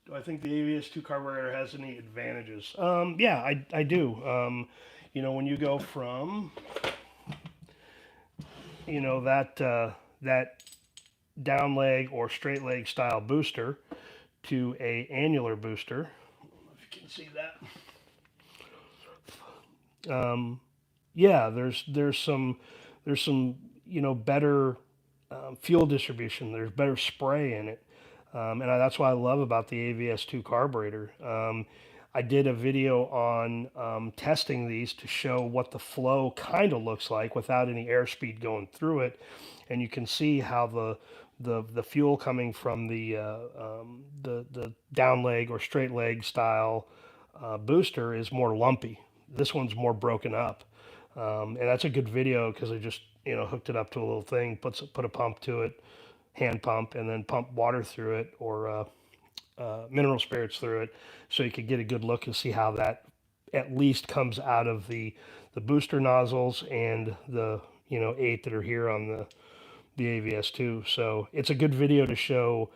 Do I think the AVS2 carburetor has any advantages? Yeah, I do. When you go from that down leg or straight leg style booster to a annular booster. I don't know if you can see that. Yeah, there's some better fuel distribution. There's better spray in it, and that's what I love about the AVS2 carburetor. I did a video on testing these to show what the flow kind of looks like without any airspeed going through it, and you can see how the fuel coming from the down leg or straight leg style booster is more lumpy. This one's more broken up, and that's a good video because I just hooked it up to a little thing, put a pump to it, hand pump, and then pump water through it or mineral spirits through it, so you could get a good look and see how that at least comes out of the booster nozzles and the 8 that are here on the AVS2. So it's a good video to show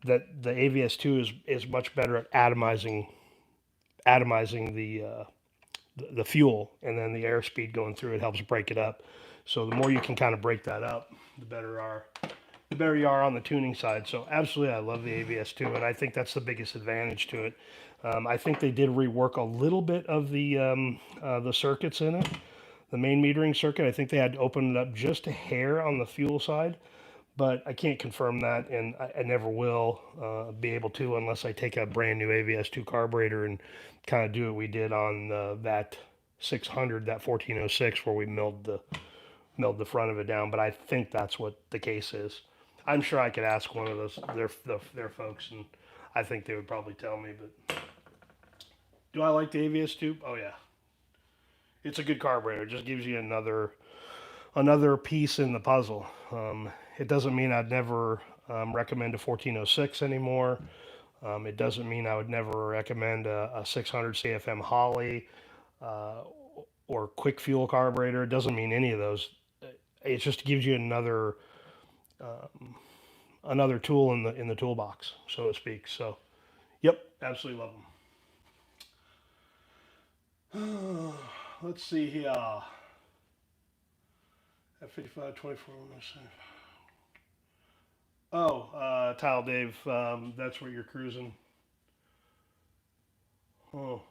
that the AVS2 is much better at atomizing the fuel, and then the airspeed going through it helps break it up. So the more you can kind of break that up, the better you are on the tuning side. So absolutely, I love the AVS2, and I think that's the biggest advantage to it. I think they did rework a little bit of the circuits in it, the main metering circuit. I think they had to open it up just a hair on the fuel side, but I can't confirm that, and I never will be able to unless I take a brand new AVS2 carburetor and kind of do what we did on that 600, that 1406, where we milled the front of it down. But I think that's what the case is. I'm sure I could ask one of their folks, and I think they would probably tell me. But do I like the AVS2? Oh yeah, it's a good carburetor. It just gives you another piece in the puzzle. It doesn't mean I'd never recommend a 1406 anymore. It doesn't mean I would never recommend a 600 CFM Holly or quick fuel carburetor. It doesn't mean any of those. It just gives you another tool in the toolbox, so to speak. So, yep, absolutely love them. Let's see here. F55 24. Oh, Tile Dave, that's where you're cruising. Oh,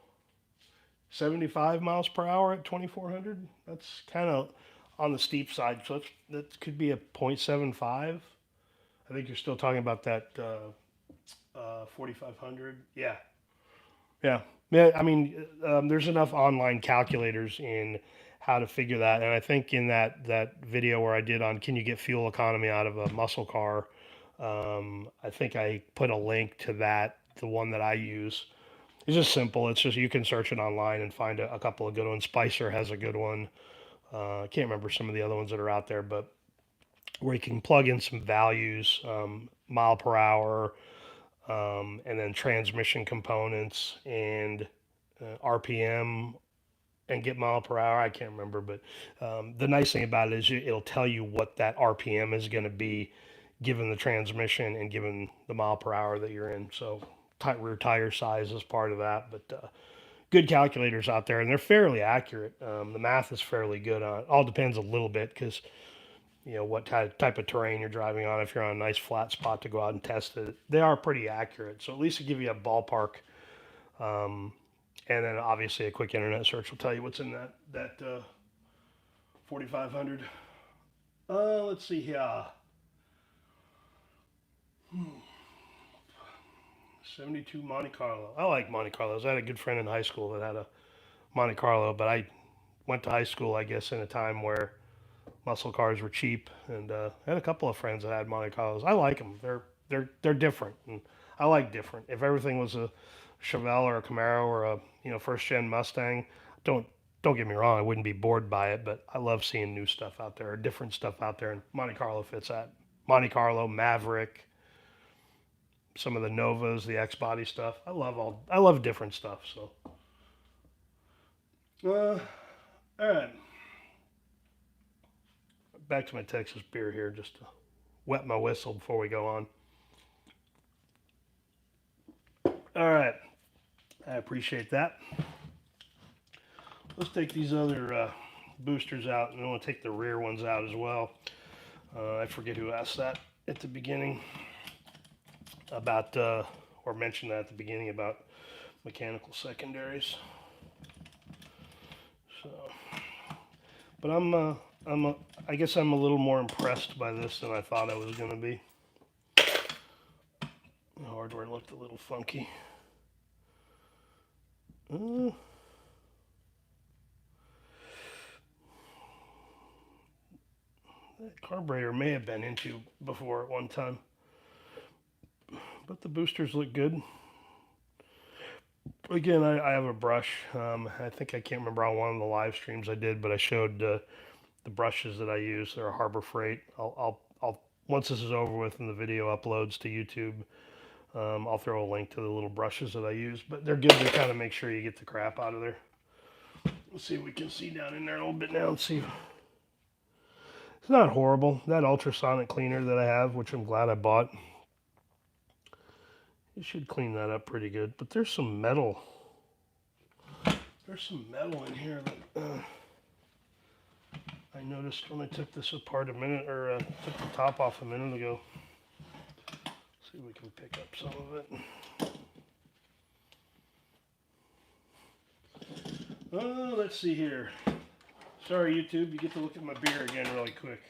75 miles per hour at 2400. That's kind of on the steep side. So that could be a 0.75. I think you're still talking about that 4,500. Yeah, yeah, yeah. I mean, there's enough online calculators in how to figure that, and I think in that video where I did on can you get fuel economy out of a muscle car, I think I put a link to that, the one that I use. It's just simple. It's just you can search it online and find a couple of good ones. Spicer has a good one. I can't remember some of the other ones that are out there, but where you can plug in some values, mile per hour, and then transmission components and RPM and get mile per hour. I can't remember, but the nice thing about it is it'll tell you what that RPM is going to be given the transmission and given the mile per hour that you're in. So rear tire size is part of that, but good calculators out there, and they're fairly accurate. The math is fairly good on it. All depends a little bit because what type of terrain you're driving on. If you're on a nice flat spot to go out and test it, they are pretty accurate. So at least to give you a ballpark, um, and then obviously a quick internet search will tell you what's in that 4,500. Let's see here. 72 Monte Carlo. I like Monte Carlos. I had a good friend in high school that had a Monte Carlo, but I went to high school, I guess, in a time where muscle cars were cheap, and I had a couple of friends that had Monte Carlos. I like them. They're different, and I like different. If everything was a Chevelle or a Camaro or a first gen Mustang, don't don't get me wrong, I wouldn't be bored by it, but I love seeing new stuff out there, or different stuff out there, and Monte Carlo fits that. Monte Carlo, Maverick, some of the Novas, the X body stuff. I love different stuff. So, all right. Back to my Texas beer here, just to wet my whistle before we go on. All right, I appreciate that. Let's take these other boosters out, and I want to take the rear ones out as well. I forget who asked that at the beginning about, or mentioned that at the beginning about mechanical secondaries. So, but I guess I'm a little more impressed by this than I thought I was going to be. The hardware looked a little funky. That carburetor may have been into before at one time, but the boosters look good. Again, I have a brush. I think I can't remember on one of the live streams I did, but I showed the brushes that I use. They're a Harbor Freight. I'll once this is over with and the video uploads to YouTube, I'll throw a link to the little brushes that I use. But they're good to kind of make sure you get the crap out of there. Let's see if we can see down in there a little bit now and see. It's not horrible. That ultrasonic cleaner that I have, which I'm glad I bought, it should clean that up pretty good. But there's some metal. There's some metal in here that I noticed when I took this apart took the top off a minute ago. See if we can pick up some of it. Let's see here. Sorry, YouTube, you get to look at my beer again really quick.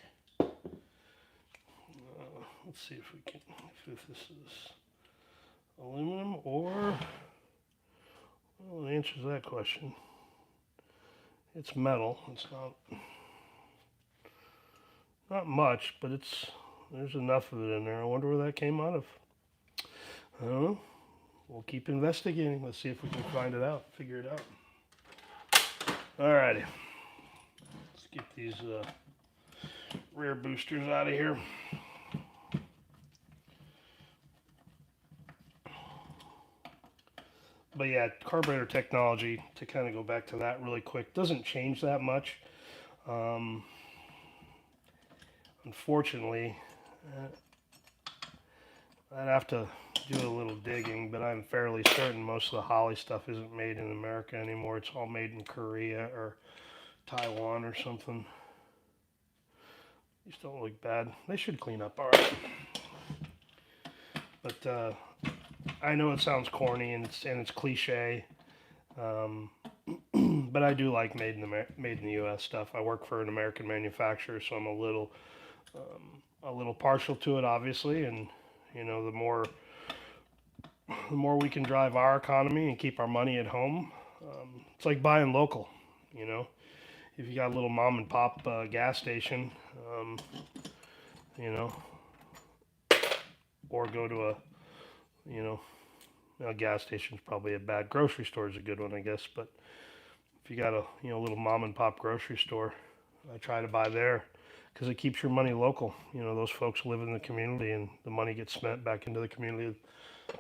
Let's see if this is aluminum or, well, it answers that question. It's metal. It's not much, but there's enough of it in there. I wonder where that came out of. I don't know. We'll keep investigating. Let's see if we can find it out, figure it out. Alrighty. Let's get these rear boosters out of here. But yeah, carburetor technology, to kind of go back to that really quick, doesn't change that much. Unfortunately, I'd have to do a little digging, but I'm fairly certain most of the Holley stuff isn't made in America anymore. It's all made in Korea or Taiwan or something. These don't look bad. They should clean up all right. But I know it sounds corny and it's cliche, but but I do like made in the U.S. stuff. I work for an American manufacturer, so I'm a little partial to it, obviously. And you know, the more we can drive our economy and keep our money at home, it's like buying local. You know, if you got a little mom and pop gas station, you know, or go to you know, a gas station's probably a bad. Grocery store is a good one, I guess. But if you got a little mom and pop grocery store, I try to buy there because it keeps your money local. You know, those folks live in the community, and the money gets spent back into the community.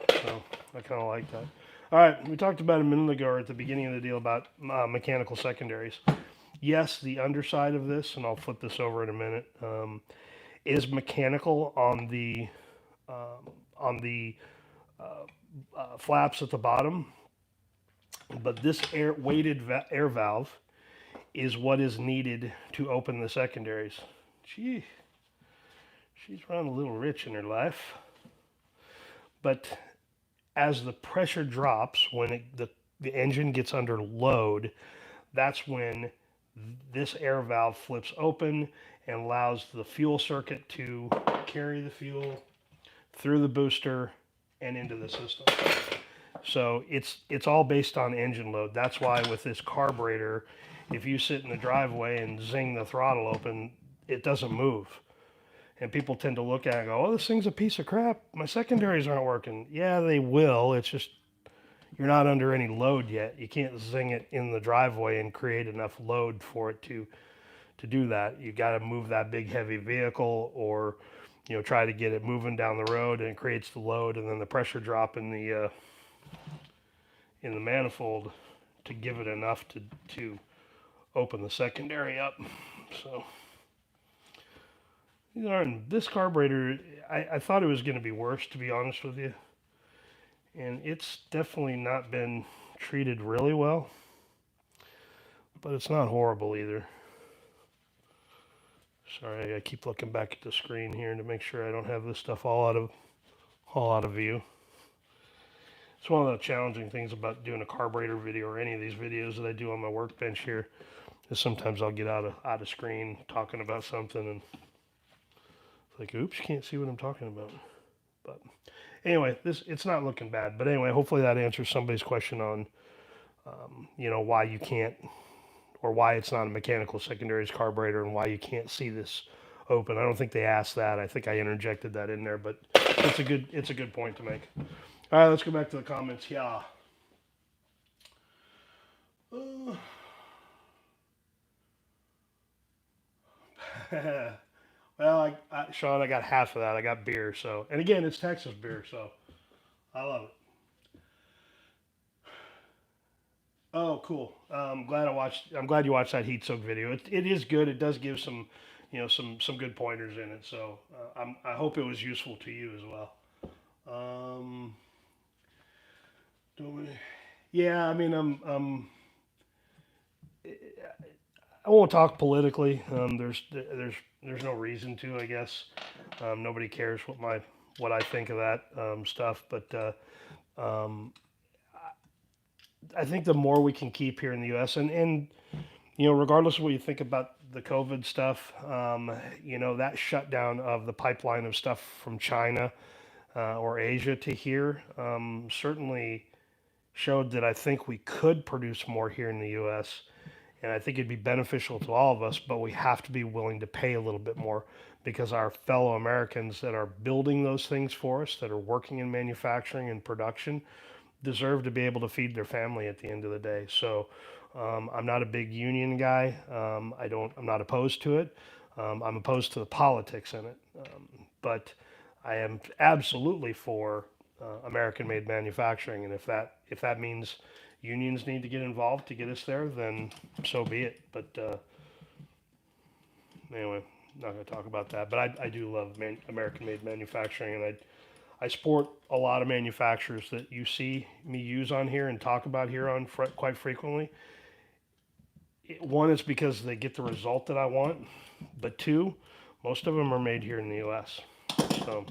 So I kind of like that. All right, we talked about a minute ago or at the beginning of the deal about mechanical secondaries. Yes, the underside of this, and I'll flip this over in a minute, is mechanical on the flaps at the bottom, but this weighted air valve is what is needed to open the secondaries. Gee, she's run a little rich in her life. But as the pressure drops, when the engine gets under load, that's when this air valve flips open and allows the fuel circuit to carry the fuel through the booster and into the system. So it's all based on engine load. That's why with this carburetor, if you sit in the driveway and zing the throttle open, it doesn't move. And people tend to look at it and go, oh, this thing's a piece of crap. My secondaries aren't working. Yeah, they will. It's just you're not under any load yet. You can't zing it in the driveway and create enough load for it to do that. You got to move that big heavy vehicle, or try to get it moving down the road, and it creates the load, and then the pressure drop in the manifold to give it enough to open the secondary up. So this carburetor, I thought it was going to be worse, to be honest with you, and it's definitely not been treated really well, but it's not horrible either. Sorry, I keep looking back at the screen here to make sure I don't have this stuff all out of view. It's one of the challenging things about doing a carburetor video, or any of these videos that I do on my workbench here, is sometimes I'll get out of screen talking about something, and it's like, oops, you can't see what I'm talking about. But anyway, it's not looking bad. But anyway, hopefully that answers somebody's question on why you can't, or why it's not a mechanical secondaries carburetor, and why you can't see this open. I don't think they asked that. I think I interjected that in there, but it's a good point to make. All right, let's go back to the comments. Yeah. Well, Sean, I got half of that. I got beer, so, and again, it's Texas beer, so I love it. Oh, cool. I'm glad you watched that heat soak video. It is good. It does give some good pointers in it. So I hope it was useful to you as well. Yeah, I mean, I won't talk politically. There's no reason to, I guess. Nobody cares what I think of that stuff, but I think the more we can keep here in the U.S. and regardless of what you think about the COVID stuff, that shutdown of the pipeline of stuff from China or Asia to here certainly showed that I think we could produce more here in the U.S. And I think it'd be beneficial to all of us, but we have to be willing to pay a little bit more, because our fellow Americans that are building those things for us, that are working in manufacturing and production, deserve to be able to feed their family at the end of the day. So I'm not a big union guy. I'm not opposed to it. I'm opposed to the politics in it. But I am absolutely for American-made manufacturing. And if that means unions need to get involved to get us there, then so be it. But anyway, I'm not going to talk about that. But I do love American-made manufacturing, and I support a lot of manufacturers that you see me use on here and talk about here on quite frequently. One, is because they get the result that I want, but two, most of them are made here in the U.S. So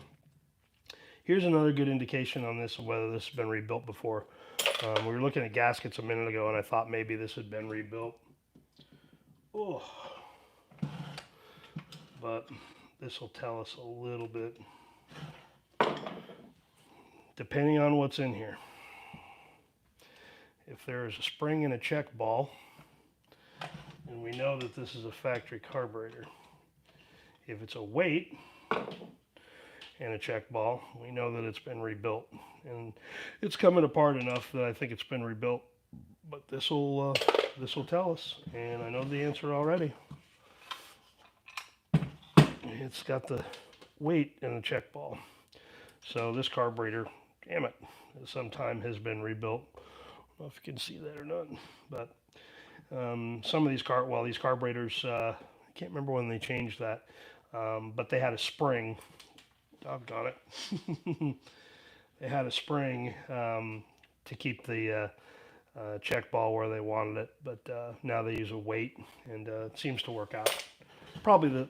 here's another good indication on this of whether this has been rebuilt before. We were looking at gaskets a minute ago, and I thought maybe this had been rebuilt. Oh, but this will tell us a little bit, depending on what's in here. If there is a spring and a check ball, and we know that this is a factory carburetor. If it's a weight and a check ball, we know that it's been rebuilt. And it's coming apart enough that I think it's been rebuilt. But this will tell us, and I know the answer already. It's got the weight and the check ball. So this carburetor, damn it, sometime has been rebuilt. I don't know if you can see that or not, but some of these carburetors, I can't remember when they changed that, but they had a spring. Doggone it. They had a spring to keep the check ball where they wanted it, but now they use a weight, and it seems to work out. Probably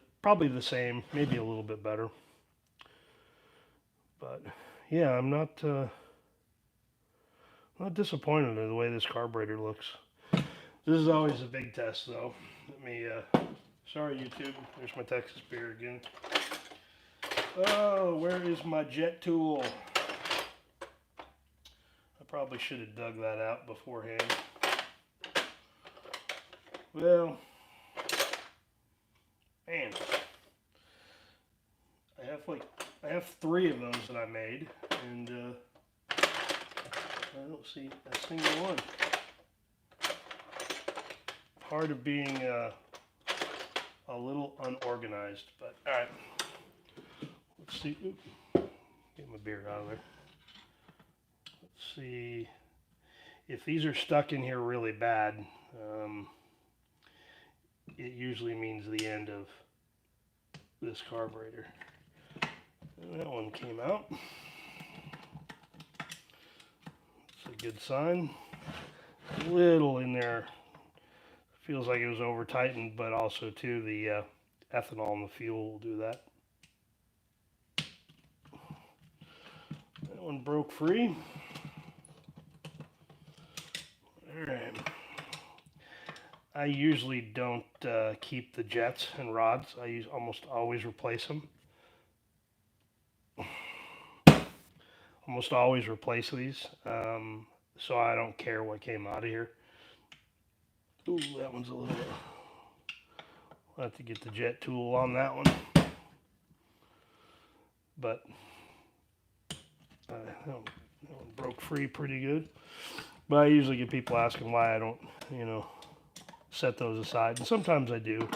the same, maybe a little bit better. But yeah, I'm not disappointed in the way this carburetor looks. This is always a big test, though. Let me. Sorry, YouTube. There's my Texas beer again. Oh, where is my jet tool? I probably should have dug that out beforehand. Well, man, I have 3 of those that I made, and I don't see a single one. Part of being a little unorganized, but all right. Let's see. Oop, get my beer out of there. Let's see if these are stuck in here really bad. It usually means the end of this carburetor. And that one came out. It's a good sign. A little in there. Feels like it was over tightened, but also too the ethanol in the fuel will do that. That one broke free. Alright. I usually don't keep the jets and rods. I almost always replace them. Almost always replace these. So I don't care what came out of here. Ooh, that one's a little bit. I'll have to get the jet tool on that one. But that one broke free pretty good. But I usually get people asking why I don't, set those aside. And sometimes I do,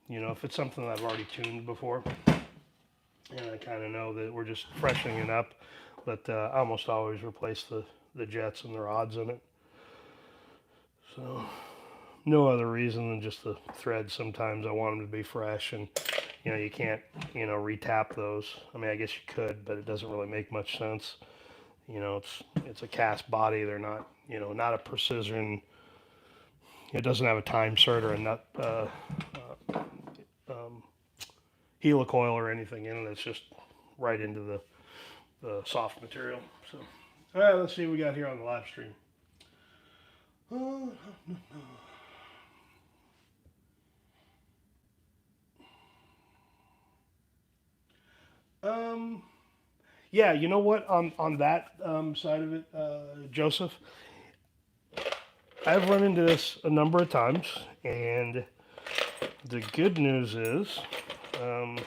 if it's something that I've already tuned before. And I kind of know that we're just freshening it up. But I almost always replace the jets and the rods in it. So no other reason than just the threads. Sometimes I want them to be fresh, and you can't retap those. I mean, I guess you could, but it doesn't really make much sense. It's a cast body. They're not not a precision. It doesn't have a time cert or a nut helicoil or anything in it. It's just right into the soft material. So all right, let's see what we got here on the live stream. Yeah, you know what? On that side of it, Joseph, I've run into this a number of times, and the good news is, and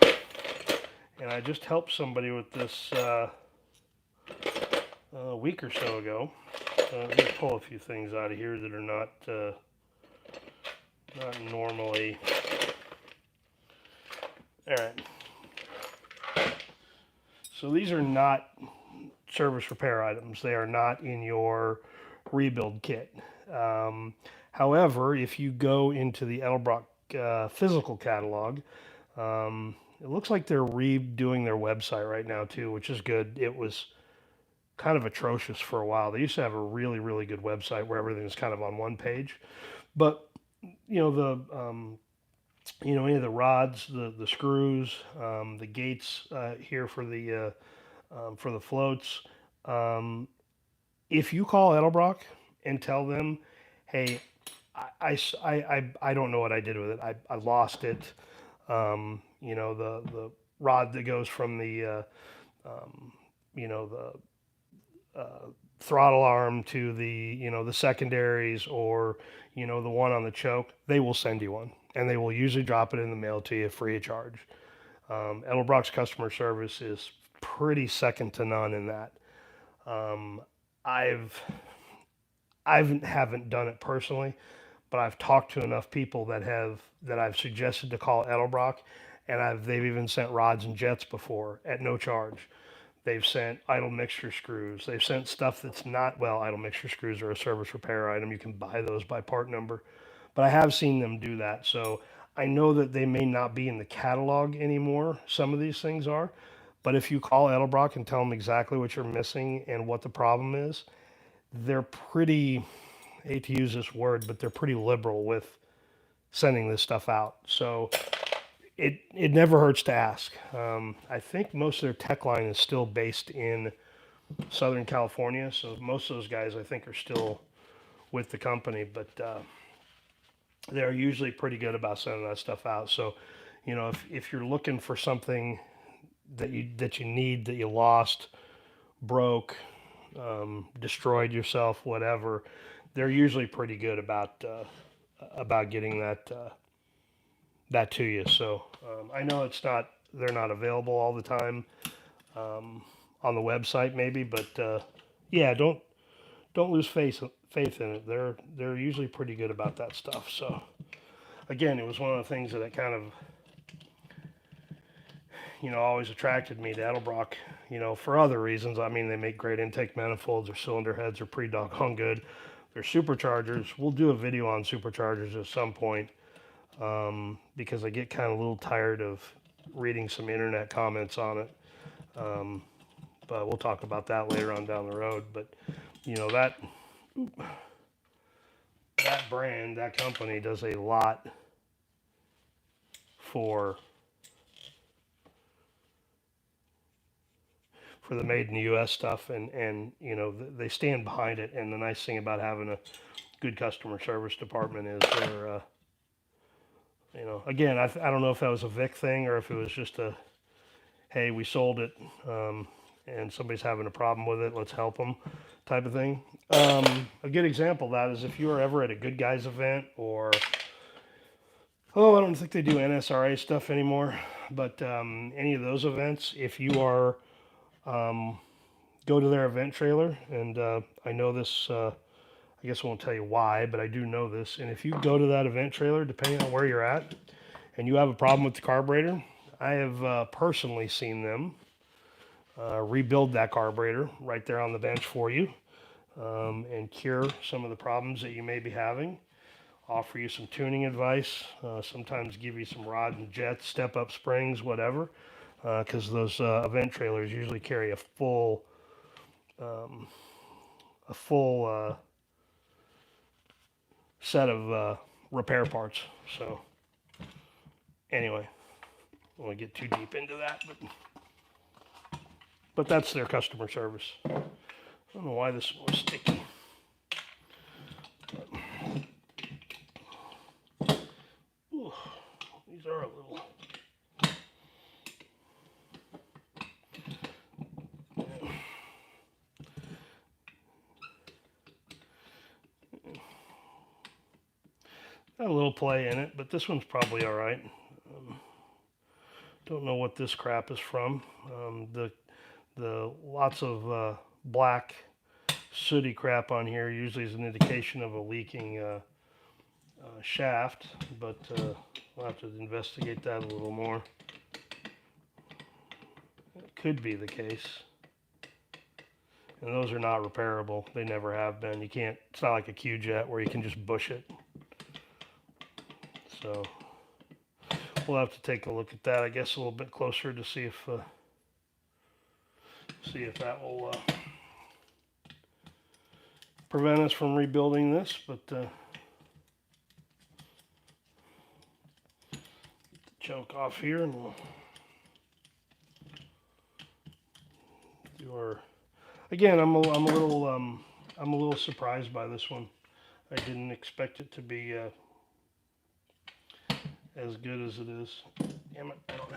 I just helped somebody with this a week or so ago. Let me pull a few things out of here that are not normally. All right. So these are not service repair items. They are not in your rebuild kit. However, if you go into the Edelbrock physical catalog, it looks like they're redoing their website right now too, which is good. It was kind of atrocious for a while. They used to have a really, really good website where everything's kind of on one page. But, any of the rods, the screws, the gates here for the floats, if you call Edelbrock and tell them, hey, I don't know what I did with it. I lost it. You know, the rod that goes from the, you know, throttle arm to the, you know, the secondaries, or, you know, the one on the choke, they will send you one. And they will usually drop it in the mail to you free of charge. Edelbrock's customer service is pretty second to none in that. Um, I've I haven't done it personally, but I've talked to enough people that I've suggested to call Edelbrock, and they've even sent rods and jets before at no charge. They've sent idle mixture screws. They've sent stuff that's not, well, idle mixture screws are a service repair item. You can buy those by part number, but I have seen them do that. So I know that they may not be in the catalog anymore. Some of these things are, but if you call Edelbrock and tell them exactly what you're missing and what the problem is, they're pretty, I hate to use this word, but they're pretty liberal with sending this stuff out. So it never hurts to ask. I think most of their tech line is still based in Southern California, so most of those guys I think are still with the company, but they're usually pretty good about sending that stuff out. So, you know, if you're looking for something that you need, that you lost, broke, destroyed yourself, whatever, they're usually pretty good about getting that to you. So I know they're not available all the time on the website maybe, but yeah, don't lose faith in it. They're usually pretty good about that stuff. So again, it was one of the things that it kind of, you know, always attracted me to Edelbrock, you know, for other reasons. I mean, they make great intake manifolds. Their cylinder heads are pretty doggone good. Their superchargers, we'll do a video on superchargers at some point, because I get kind of a little tired of reading some internet comments on it. But we'll talk about that later on down the road. But, you know, that brand, that company does a lot for the made in the U.S. stuff, and you know, they stand behind it. And the nice thing about having a good customer service department is they're, you know, again, I don't know if that was a Vic thing or if it was just a, hey, we sold it, and somebody's having a problem with it, let's help them type of thing. A good example of that is if you were ever at a Good Guys event, or, oh, I don't think they do NSRA stuff anymore, but any of those events, if you are, go to their event trailer, and I know this, I guess I won't tell you why, but I do know this, and if you go to that event trailer, depending on where you're at, and you have a problem with the carburetor, I have personally seen them rebuild that carburetor right there on the bench for you, and cure some of the problems that you may be having, offer you some tuning advice, sometimes give you some rod and jets, step up springs, whatever, because those event trailers usually carry a full set of repair parts. So anyway, I don't want to get too deep into that, but that's their customer service. I don't know why this was sticky. Ooh, these are a little. Got a little play in it, but this one's probably all right. Don't know what this crap is from. The lots of black sooty crap on here usually is an indication of a leaking shaft, but we'll have to investigate that a little more. It could be the case. And those are not repairable. They never have been. You can't, it's not like a Q-jet where you can just bush it. So we'll have to take a look at that, I guess, a little bit closer to see if that will prevent us from rebuilding this. But choke off here, and we'll do our. Again, I'm a little I'm a little surprised by this one. I didn't expect it to be as good as it is. Damn it, I don't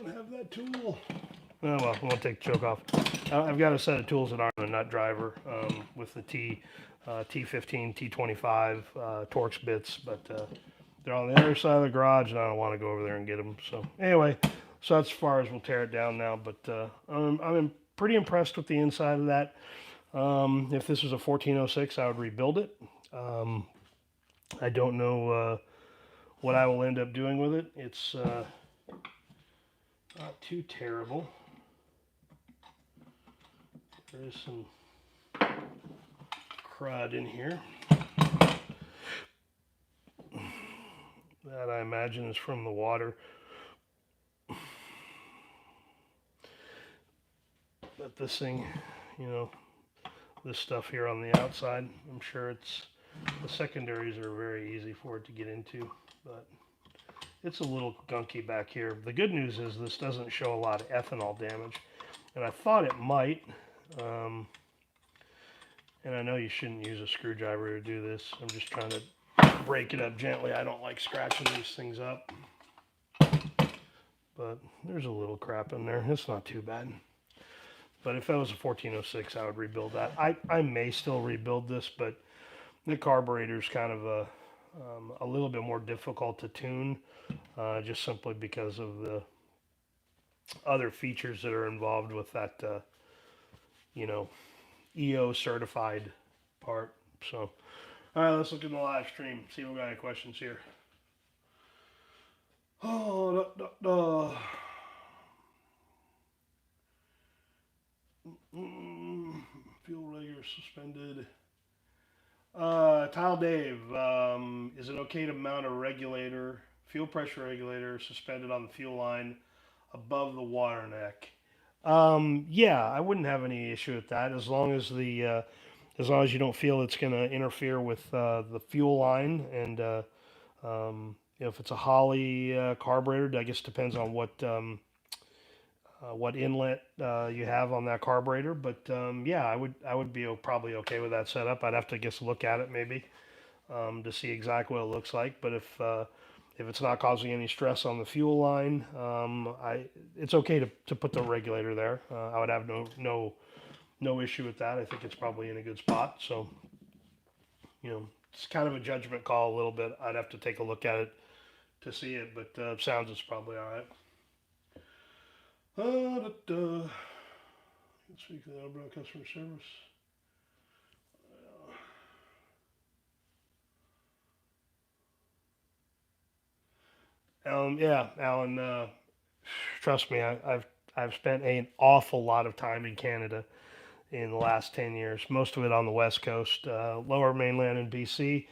have that tool. Oh well, we'll take the choke off. I've got a set of tools that aren't a nut driver with the T15, T25 Torx bits, but they're on the other side of the garage, and I don't want to go over there and get them. So anyway, so that's as far as we'll tear it down now. But I'm pretty impressed with the inside of that. If this was a 1406, I would rebuild it. I don't know what I will end up doing with it. It's not too terrible. There is some crud in here that I imagine is from the water. But this thing, you know, this stuff here on the outside, I'm sure it's, the secondaries are very easy for it to get into, but it's a little gunky back here. The good news is this doesn't show a lot of ethanol damage, and I thought it might. And I know you shouldn't use a screwdriver to do this. I'm just trying to break it up gently. I don't like scratching these things up. But there's a little crap in there. It's not too bad. But if that was a 1406, I would rebuild that. I may still rebuild this, but the carburetor is kind of a little bit more difficult to tune, just simply because of the other features that are involved with that, you know, EO certified part. So, all right, let's look in the live stream, see if we got any questions here. Oh, fuel regulator suspended. Tile Dave, is it okay to mount a regulator, fuel pressure regulator, suspended on the fuel line above the water neck? Yeah, I wouldn't have any issue with that as long as as long as you don't feel it's going to interfere with the fuel line, and if it's a Holly carburetor, I guess it depends on what inlet you have on that carburetor. But yeah, I would be probably okay with that setup. I'd have to just look at it maybe to see exactly what it looks like. But if it's not causing any stress on the fuel line, it's okay to put the regulator there. I would have no issue with that. I think it's probably in a good spot. So, you know, it's kind of a judgment call a little bit. I'd have to take a look at it to see it, but sounds it's probably all right. Speak to the Edelbrock customer service. Yeah, Alan. Trust me, I've spent an awful lot of time in Canada in the last 10 years. Most of it on the West Coast, Lower Mainland in BC,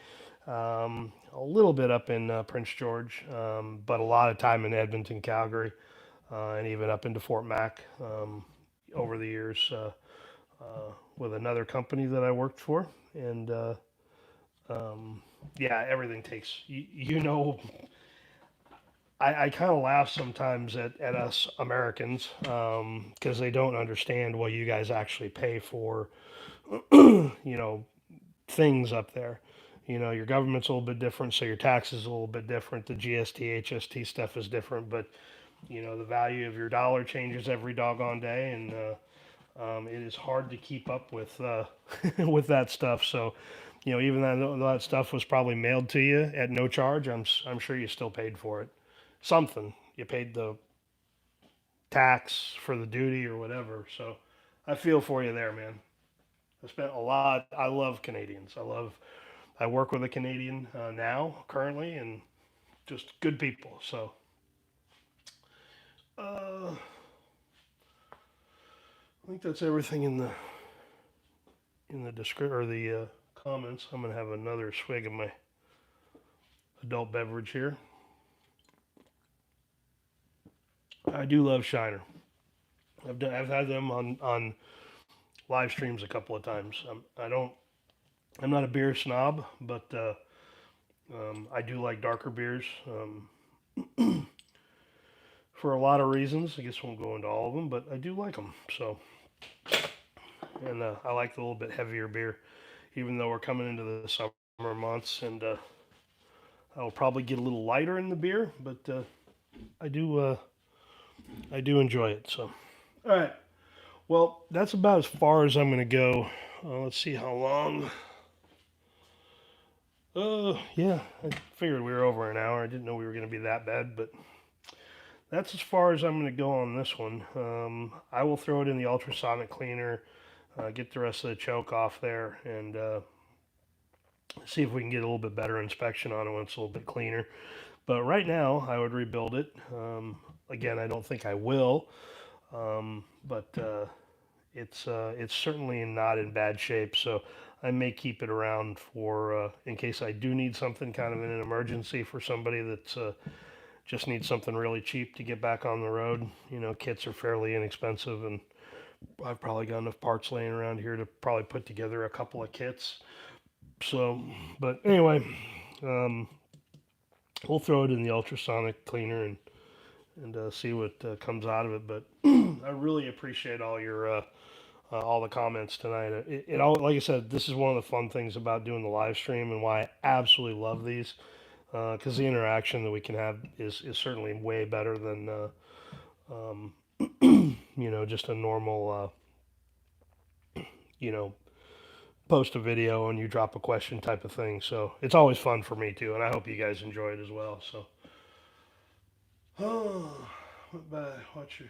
a little bit up in Prince George, but a lot of time in Edmonton, Calgary, and even up into Fort Mac over the years with another company that I worked for. And yeah, everything takes, you know, I kind of laugh sometimes at us Americans because they don't understand what you guys actually pay for, you know, things up there. You know, your government's a little bit different, so your taxes a little bit different. The GST, HST stuff is different, but you know, the value of your dollar changes every doggone day, and it is hard to keep up with with that stuff. So, you know, even though that stuff was probably mailed to you at no charge, I'm sure you still paid for it. Something you paid the tax for the duty or whatever. So, I feel for you there, man. I spent a lot. I love Canadians. I work with a Canadian now, currently, and just good people. So, I think that's everything in the description or the comments. I'm gonna have another swig of my adult beverage here. I do love Shiner. I've had them on live streams a couple of times. I'm not a beer snob, but I do like darker beers. for a lot of reasons. I guess won't go into all of them, but I do like them. So, and I like the little bit heavier beer, even though we're coming into the summer months, and I'll probably get a little lighter in the beer, but I do I do enjoy it. So, all right. Well, that's about as far as I'm going to go. Let's see how long. Yeah, I figured we were over an hour. I didn't know we were going to be that bad, but that's as far as I'm going to go on this one. I will throw it in the ultrasonic cleaner, get the rest of the choke off there, and see if we can get a little bit better inspection on it when it's a little bit cleaner. But right now, I would rebuild it. Again, I don't think I will, but it's certainly not in bad shape. So I may keep it around for in case I do need something kind of in an emergency for somebody that's just needs something really cheap to get back on the road. You know, kits are fairly inexpensive, and I've probably got enough parts laying around here to probably put together a couple of kits. So, but anyway, um, we'll throw it in the ultrasonic cleaner and see what comes out of it. But I really appreciate all the comments tonight. It all, like I said, this is one of the fun things about doing the live stream and why I absolutely love these, because the interaction that we can have is certainly way better than um, just a normal post a video and you drop a question type of thing. So it's always fun for me too, and I hope you guys enjoy it as well. So, what's your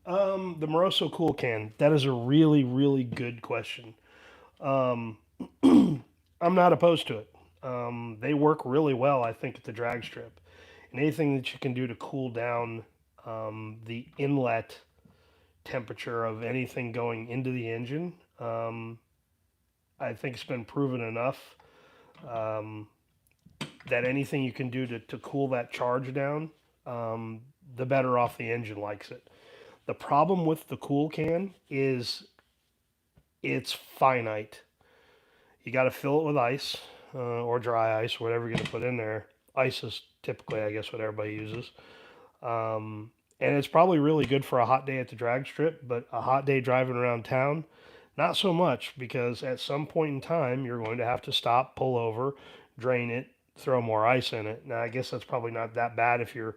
the Moroso Cool Can? That is a really, really good question. Um, I'm not opposed to it. They work really well, I think, at the drag strip. And anything that you can do to cool down the inlet temperature of anything going into the engine, I think it's been proven enough um, that anything you can do to cool that charge down, um, the better off the engine likes it. The problem with the cool can is it's finite. You got to fill it with ice or dry ice, or whatever you're going to put in there. Ice is typically, I guess, what everybody uses. And it's probably really good for a hot day at the drag strip, but a hot day driving around town, not so much, because at some point in time, you're going to have to stop, pull over, drain it, throw more ice in it. Now, I guess that's probably not that bad if you're,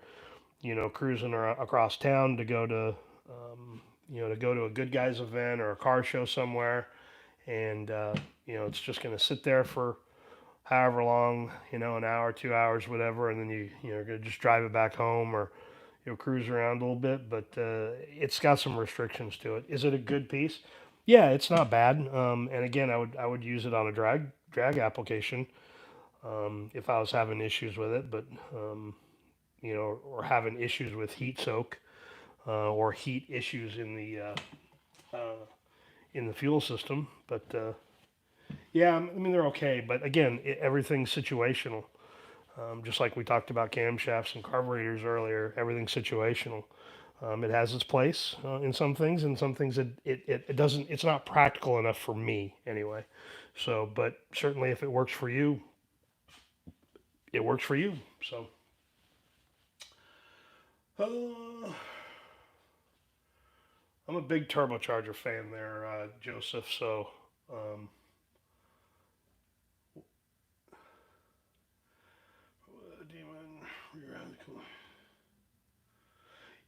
cruising across town to go to, to go to a good guys event or a car show somewhere, and it's just going to sit there for however long, an hour, 2 hours, whatever, and then you're going to just drive it back home or cruise around a little bit. But it's got some restrictions to it. Is it a good piece? Yeah, it's not bad. And again, I would use it on a drag application if I was having issues with it, but or having issues with heat soak or heat issues in the fuel system. But yeah, I mean they're okay. But again, everything's situational. Just like we talked about camshafts and carburetors earlier, everything's situational. It has its place in some things, and some things it doesn't. It's not practical enough for me anyway. So, but certainly if it works for you, it works for you. So, I'm a big turbocharger fan there, Joseph. So, um,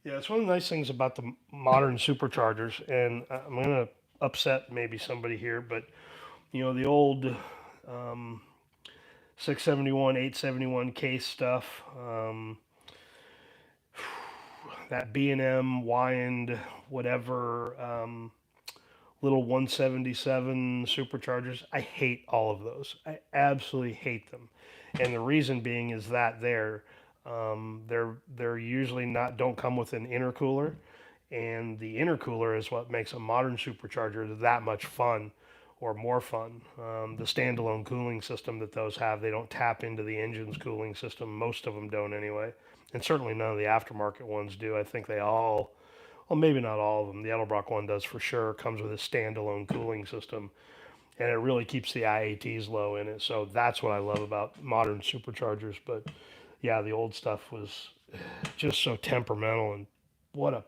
yeah, it's one of the nice things about the modern superchargers, and I'm gonna upset maybe somebody here, but the old um, 671, 871 case stuff, that B&M, Wyand, whatever, little 177 superchargers. I hate all of those. I absolutely hate them, and the reason being is that they're usually don't come with an intercooler, and the intercooler is what makes a modern supercharger that much fun or more fun. The standalone cooling system that those have, they don't tap into the engine's cooling system. Most of them don't anyway, and certainly none of the aftermarket ones do. I think they all, well, maybe not all of them. The Edelbrock one does for sure. Comes with a standalone cooling system. and it really keeps the IATs low in it. So that's what I love about modern superchargers. But yeah, the old stuff was just so temperamental, and what a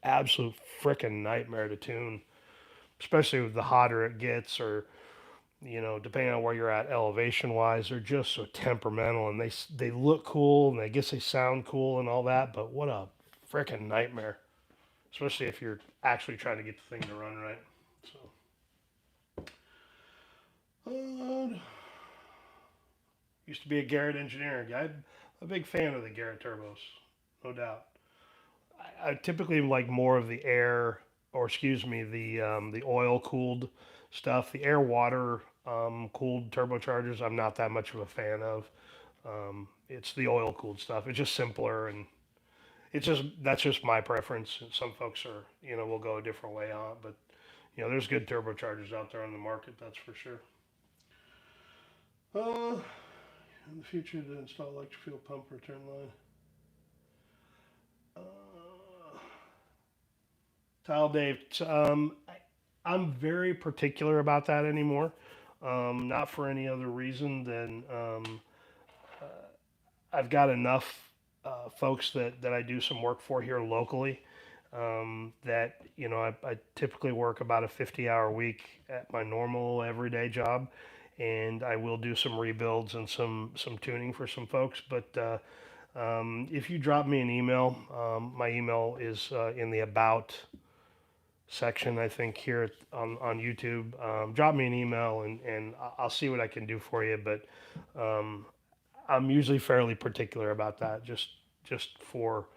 absolute freaking nightmare to tune, especially the hotter it gets, or depending on where you're at elevation wise. They're just so temperamental, and they look cool, and I guess they sound cool and all that. But what a freaking nightmare, especially if you're actually trying to get the thing to run right. So, used to be a Garrett engineer. I'm a big fan of the Garrett turbos, no doubt. I typically like more of the air, or excuse me, the oil cooled stuff. The air water cooled turbochargers, I'm not that much of a fan of. It's the oil cooled stuff. It's just simpler, and that's just my preference. And some folks are will go a different way on it, but there's good turbochargers out there on the market. That's for sure. In the future, to install electric fuel pump return line. Tile Dave, I'm very particular about that anymore. Not for any other reason than uh, I've got enough folks that I do some work for here locally. That I typically work about a 50-hour week at my normal everyday job, and I will do some rebuilds and some tuning for some folks. But if you drop me an email, my email is in the about section, I think, here on YouTube. Drop me an email, and I'll see what I can do for you. But I'm usually fairly particular about that, just for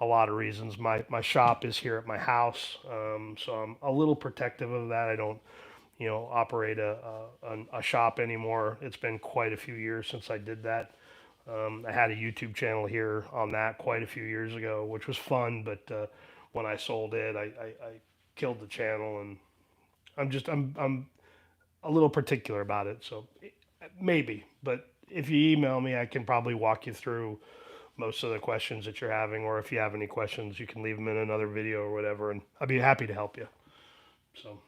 a lot of reasons. My shop is here at my house, so I'm a little protective of that. I don't operate a shop anymore. It's been quite a few years since I did that. I had a YouTube channel here on that quite a few years ago, which was fun. But when I sold it, I killed the channel, and I'm a little particular about it. So maybe, but if you email me, I can probably walk you through most of the questions that you're having, or if you have any questions, you can leave them in another video or whatever, and I'd be happy to help you. So.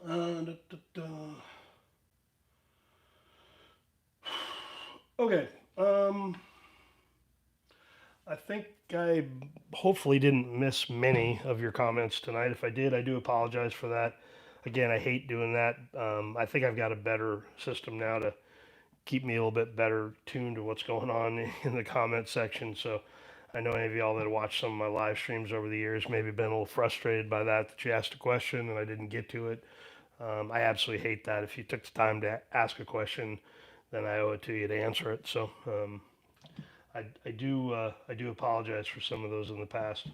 Da, da, da. Okay. I think I hopefully didn't miss many of your comments tonight. If I did, I do apologize for that. Again, I hate doing that. I think I've got a better system now to keep me a little bit better tuned to what's going on in the comment section. So I know any of y'all that watched some of my live streams over the years maybe been a little frustrated by that you asked a question and I didn't get to it. I absolutely hate that. If you took the time to ask a question, then I owe it to you to answer it. So I do apologize for some of those in the past.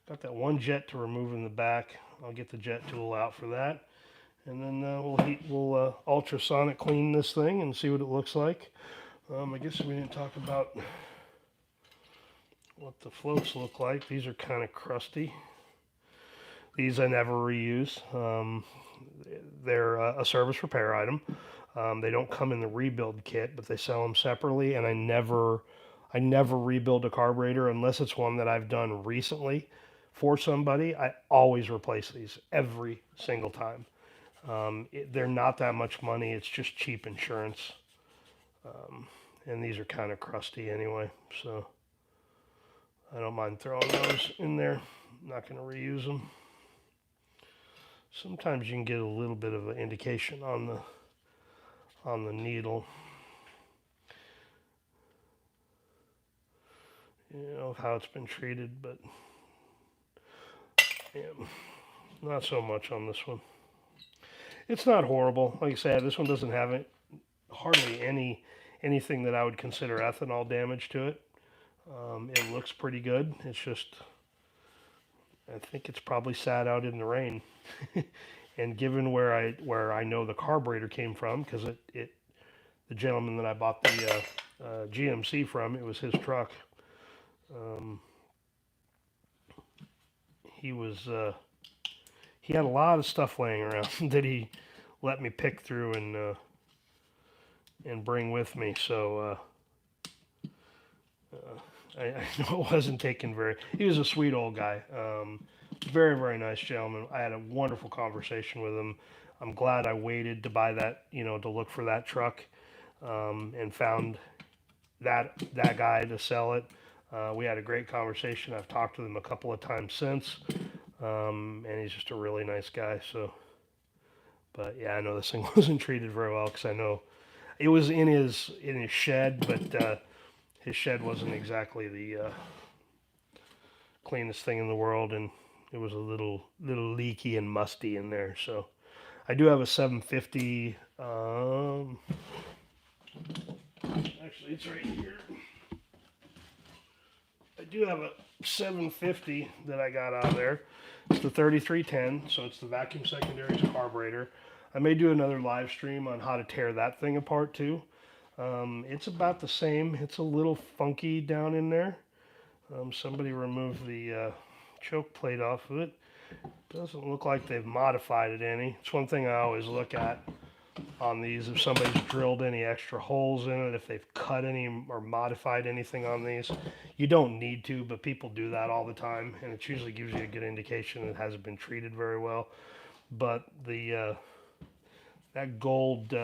Got that one jet to remove in the back. I'll get the jet tool out for that, and then we'll ultrasonic clean this thing and see what it looks like. I guess we didn't talk about what the floats look like. These are kind of crusty. These I never reuse. They're a service repair item. They don't come in the rebuild kit, but they sell them separately, and I never rebuild a carburetor unless it's one that I've done recently for somebody. I always replace these every single time. They're not that much money. It's just cheap insurance. And these are kind of crusty anyway, so I don't mind throwing those in there. I'm not going to reuse them. Sometimes you can get a little bit of an indication on the needle. How it's been treated, but yeah, not so much on this one. It's not horrible. Like I said, this one doesn't have hardly anything that I would consider ethanol damage to it. It looks pretty good. It's just, I think it's probably sat out in the rain. And given where I know the carburetor came from, because the gentleman that I bought the GMC from, it was his truck. He had a lot of stuff laying around that he let me pick through and bring with me. So I know it wasn't taken very. He was a sweet old guy. Very, very nice gentleman. I had a wonderful conversation with him. I'm glad I waited to buy that, to look for that truck, and found that guy to sell it. We had a great conversation. I've talked to him a couple of times since, and he's just a really nice guy. So, but yeah, I know this thing wasn't treated very well because I know it was in his shed, but his shed wasn't exactly the cleanest thing in the world, and it was a little leaky and musty in there. So I do have a 750. Actually, it's right here. I do have a 750 that I got out of there. It's the 3310, so it's the vacuum secondary's carburetor. I may do another live stream on how to tear that thing apart too. It's about the same. It's a little funky down in there. Somebody removed the choke plate off of it. Doesn't look like they've modified it any. It's one thing I always look at on these, if somebody's drilled any extra holes in it, if they've cut any or modified anything on these. You don't need to, but people do that all the time, and it usually gives you a good indication it hasn't been treated very well. But the that gold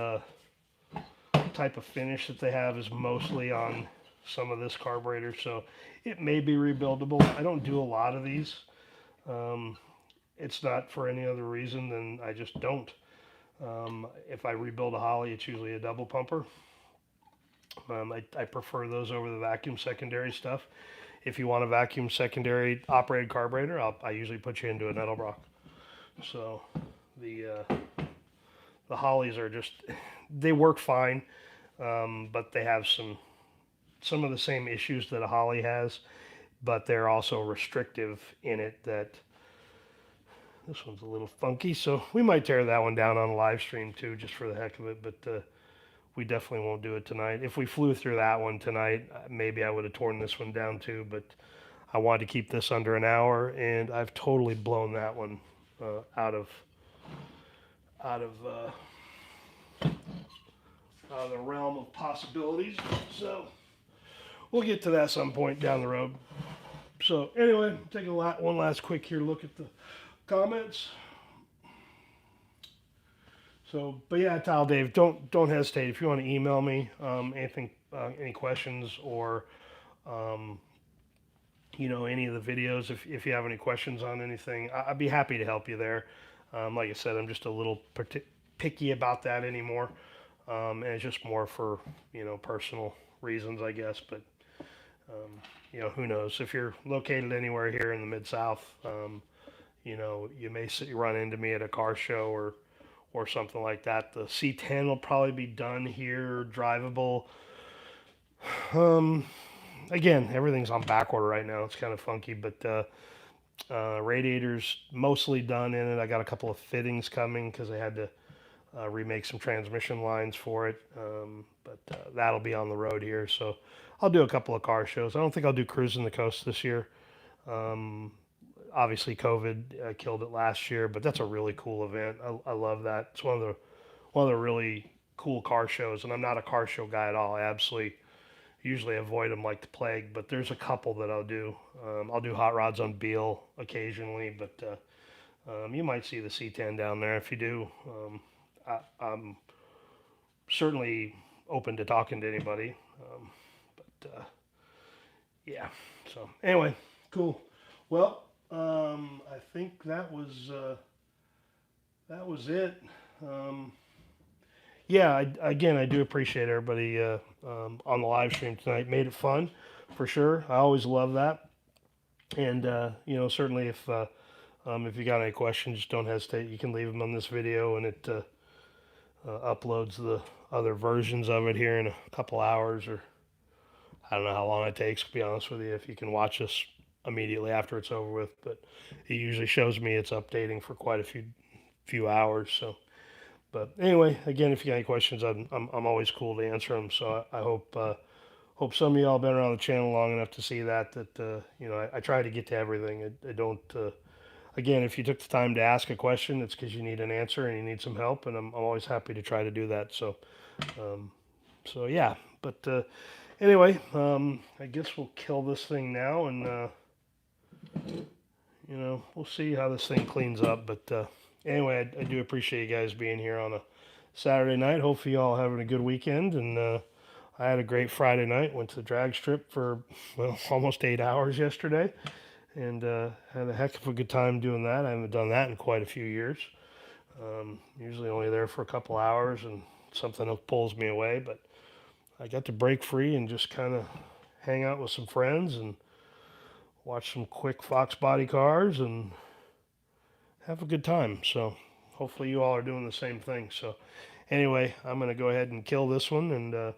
type of finish that they have is mostly on some of this carburetor, so it may be rebuildable. I don't do a lot of these. It's not for any other reason than I just don't. If I rebuild a Holly, it's usually a double pumper. I prefer those over the vacuum secondary stuff. If you want a vacuum secondary operated carburetor, I usually put you into an Edelbrock. So the Hollies are just, they work fine, but they have some of the same issues that a Holly has, but they're also restrictive in it. That this one's a little funky, so we might tear that one down on a live stream too, just for the heck of it, but we definitely won't do it tonight. If we flew through that one tonight, maybe I would have torn this one down too, but I wanted to keep this under an hour, and I've totally blown that one out of the realm of possibilities. So we'll get to that some point down the road. So anyway, take one last quick here look at the comments. So, but yeah, Tile Dave, don't hesitate if you want to email me anything, any questions, or any of the videos. If you have any questions on anything, I'd be happy to help you there. Like I said, I'm just a little picky about that anymore, and it's just more for personal reasons, I guess. But who knows? If you're located anywhere here in the Mid-South, you may run into me at a car show or something like that. The C10 will probably be done here, drivable. Again, everything's on back order right now. It's kind of funky, but radiator's mostly done in it. I got a couple of fittings coming because I had to remake some transmission lines for it, but that'll be on the road here. So I'll do a couple of car shows. I don't think I'll do Cruising the Coast this year. Obviously, COVID killed it last year, but that's a really cool event. I love that. It's one of the really cool car shows, and I'm not a car show guy at all. I absolutely usually avoid them like the plague, but there's a couple that I'll do. I'll do hot rods on Beale occasionally, but you might see the C10 down there. If you do, I'm certainly open to talking to anybody. But yeah, so anyway, cool. Well, I think that was it. Yeah, again, I do appreciate everybody on the live stream tonight. Made it fun, for sure. I always love that. And certainly if you got any questions, don't hesitate. You can leave them on this video, and it uploads the other versions of it here in a couple hours, or I don't know how long it takes, to be honest with you, if you can watch this immediately after it's over with. But it usually shows me it's updating for quite a few hours. So, but anyway, again, if you got any questions, I'm always cool to answer them. So I hope some of y'all been around the channel long enough to see that I try to get to everything. I don't. Again, if you took the time to ask a question, it's because you need an answer and you need some help, and I'm always happy to try to do that. So, yeah. But anyway, I guess we'll kill this thing now, and you know, we'll see how this thing cleans up. But anyway, I do appreciate you guys being here on a Saturday night. Hopefully, you all having a good weekend. And I had a great Friday night. Went to the drag strip for, well, almost 8 hours yesterday, and had a heck of a good time doing that. I haven't done that in quite a few years. Usually only there for a couple hours, and something else pulls me away. But I got to break free and just kind of hang out with some friends and watch some quick Fox body cars and have a good time. So hopefully you all are doing the same thing. So anyway, I'm going to go ahead and kill this one, and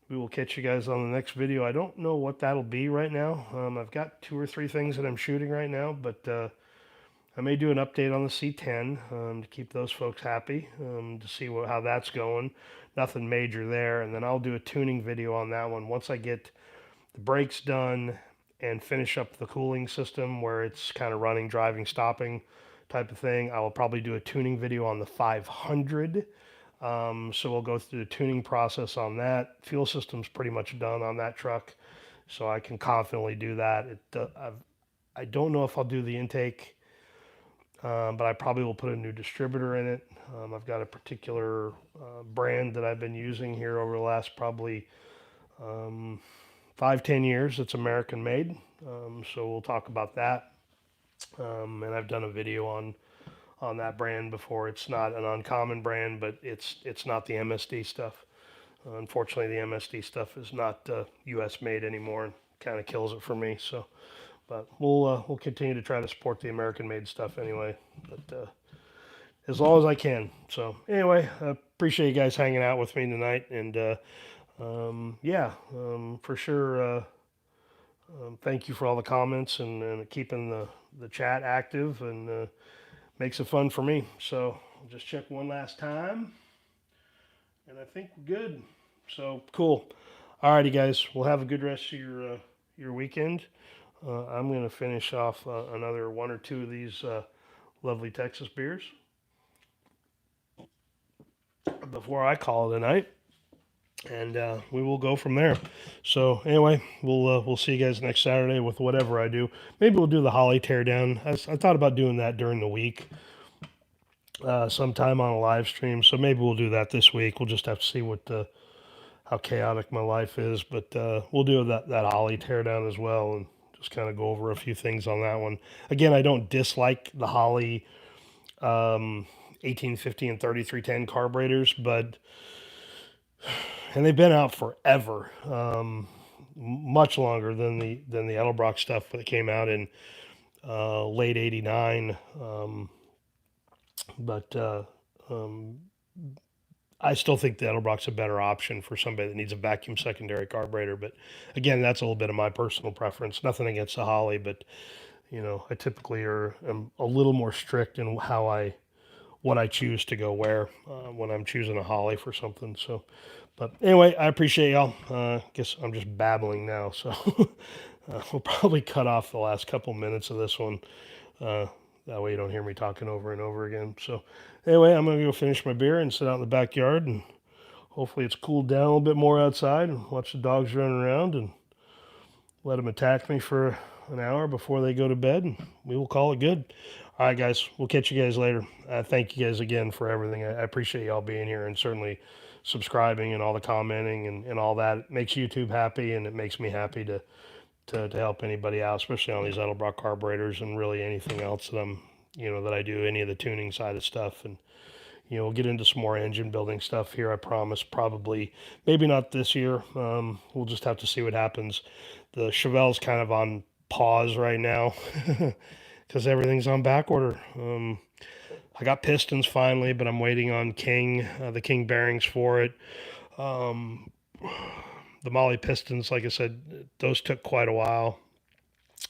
we will catch you guys on the next video. I don't know what that'll be right now. I've got 2 or 3 things that I'm shooting right now, but I may do an update on the C10 to keep those folks happy, to see how that's going. Nothing major there, and then I'll do a tuning video on that one once I get the brakes done and finish up the cooling system where it's kind of running, driving, stopping type of thing. I will probably do a tuning video on the 500. So we'll go through the tuning process on that. Fuel system's pretty much done on that truck, so I can confidently do that. I don't know if I'll do the intake, but I probably will put a new distributor in it. I've got a particular brand that I've been using here over the last probably 5-10 years. It's American made, so we'll talk about that. And I've done a video on that brand before. It's not an uncommon brand, but it's not the MSD stuff. Unfortunately, the MSD stuff is not U.S. made anymore, and kind of kills it for me. So, but we'll continue to try to support the American made stuff anyway, but as long as I can. So anyway, I appreciate you guys hanging out with me tonight, and yeah, for sure. Thank you for all the comments and keeping the chat active, and makes it fun for me. So I'll just check one last time, and I think we're good. So cool. Alrighty, guys. We'll have a good rest of your weekend. I'm gonna finish off another 1 or 2 of these lovely Texas beers before I call it a night, and we will go from there. So anyway, we'll see you guys next Saturday with whatever I do. Maybe we'll do the Holly teardown. I thought about doing that during the week, sometime on a live stream. So maybe we'll do that this week. We'll just have to see how chaotic my life is, but we'll do that Holly teardown as well, and just kind of go over a few things on that one. Again, I don't dislike the Holly 1850 and 3310 carburetors, but and they've been out forever, much longer than the Edelbrock stuff that came out in late '89. But I still think the Edelbrock's a better option for somebody that needs a vacuum secondary carburetor. But again, that's a little bit of my personal preference. Nothing against the Holly, but you know, I typically am a little more strict in what I choose to go where when I'm choosing a Holly for something. So, but anyway, I appreciate y'all. Guess I'm just babbling now, so we'll probably cut off the last couple minutes of this one. That way you don't hear me talking over and over again. So anyway, I'm gonna go finish my beer and sit out in the backyard, and hopefully it's cooled down a little bit more outside, and watch the dogs run around and let them attack me for an hour before they go to bed, and we will call it good. All right, guys, we'll catch you guys later. Thank you guys again for everything. I appreciate y'all being here, and certainly subscribing and all the commenting and all that. It makes YouTube happy, and it makes me happy to help anybody out, especially on these Edelbrock carburetors and really anything else that I do, any of the tuning side of stuff. And we'll get into some more engine building stuff here, I promise. Probably, maybe not this year. We'll just have to see what happens. The Chevelle's kind of on pause right now because everything's on back order. I got pistons finally, but I'm waiting on the King bearings for it. The Molly pistons, like I said, those took quite a while,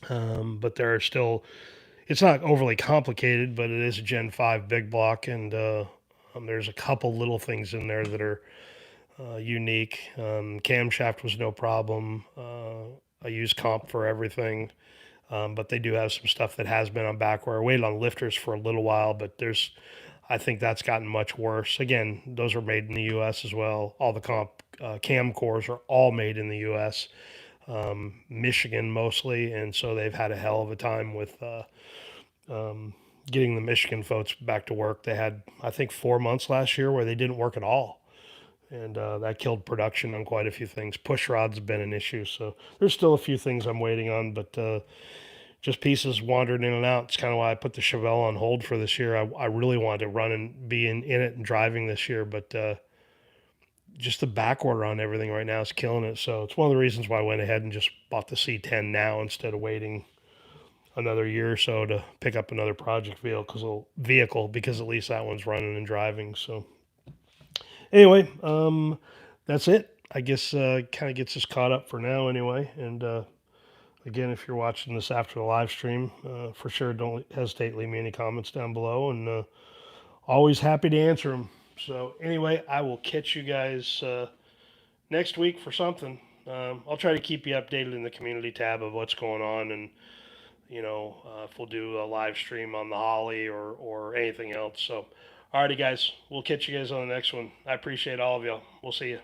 but they're still, it's not overly complicated, but it is a Gen 5 big block, and there's a couple little things in there that are unique. Camshaft was no problem. I use comp for everything, but they do have some stuff that has been on back order. I waited on lifters for a little while, but I think that's gotten much worse. Again, those are made in the U.S. as well. All the cam cores are all made in the U.S., Michigan mostly, and so they've had a hell of a time with getting the Michigan folks back to work. They had, I think, 4 months last year where they didn't work at all. And that killed production on quite a few things. Push rods have been an issue. So there's still a few things I'm waiting on, but just pieces wandering in and out. It's kind of why I put the Chevelle on hold for this year. I really wanted to run and be in it and driving this year, but just the back order on everything right now is killing it. So it's one of the reasons why I went ahead and just bought the C10 now instead of waiting another year or so to pick up another project vehicle because at least that one's running and driving. So anyway, that's it. I guess kind of gets us caught up for now anyway. And again, if you're watching this after the live stream, for sure don't hesitate, leave me any comments down below, and always happy to answer them. So anyway, I will catch you guys next week for something. I'll try to keep you updated in the community tab of what's going on, and if we'll do a live stream on the Holly or anything else. So, alrighty, guys, we'll catch you guys on the next one. I appreciate all of y'all. We'll see you.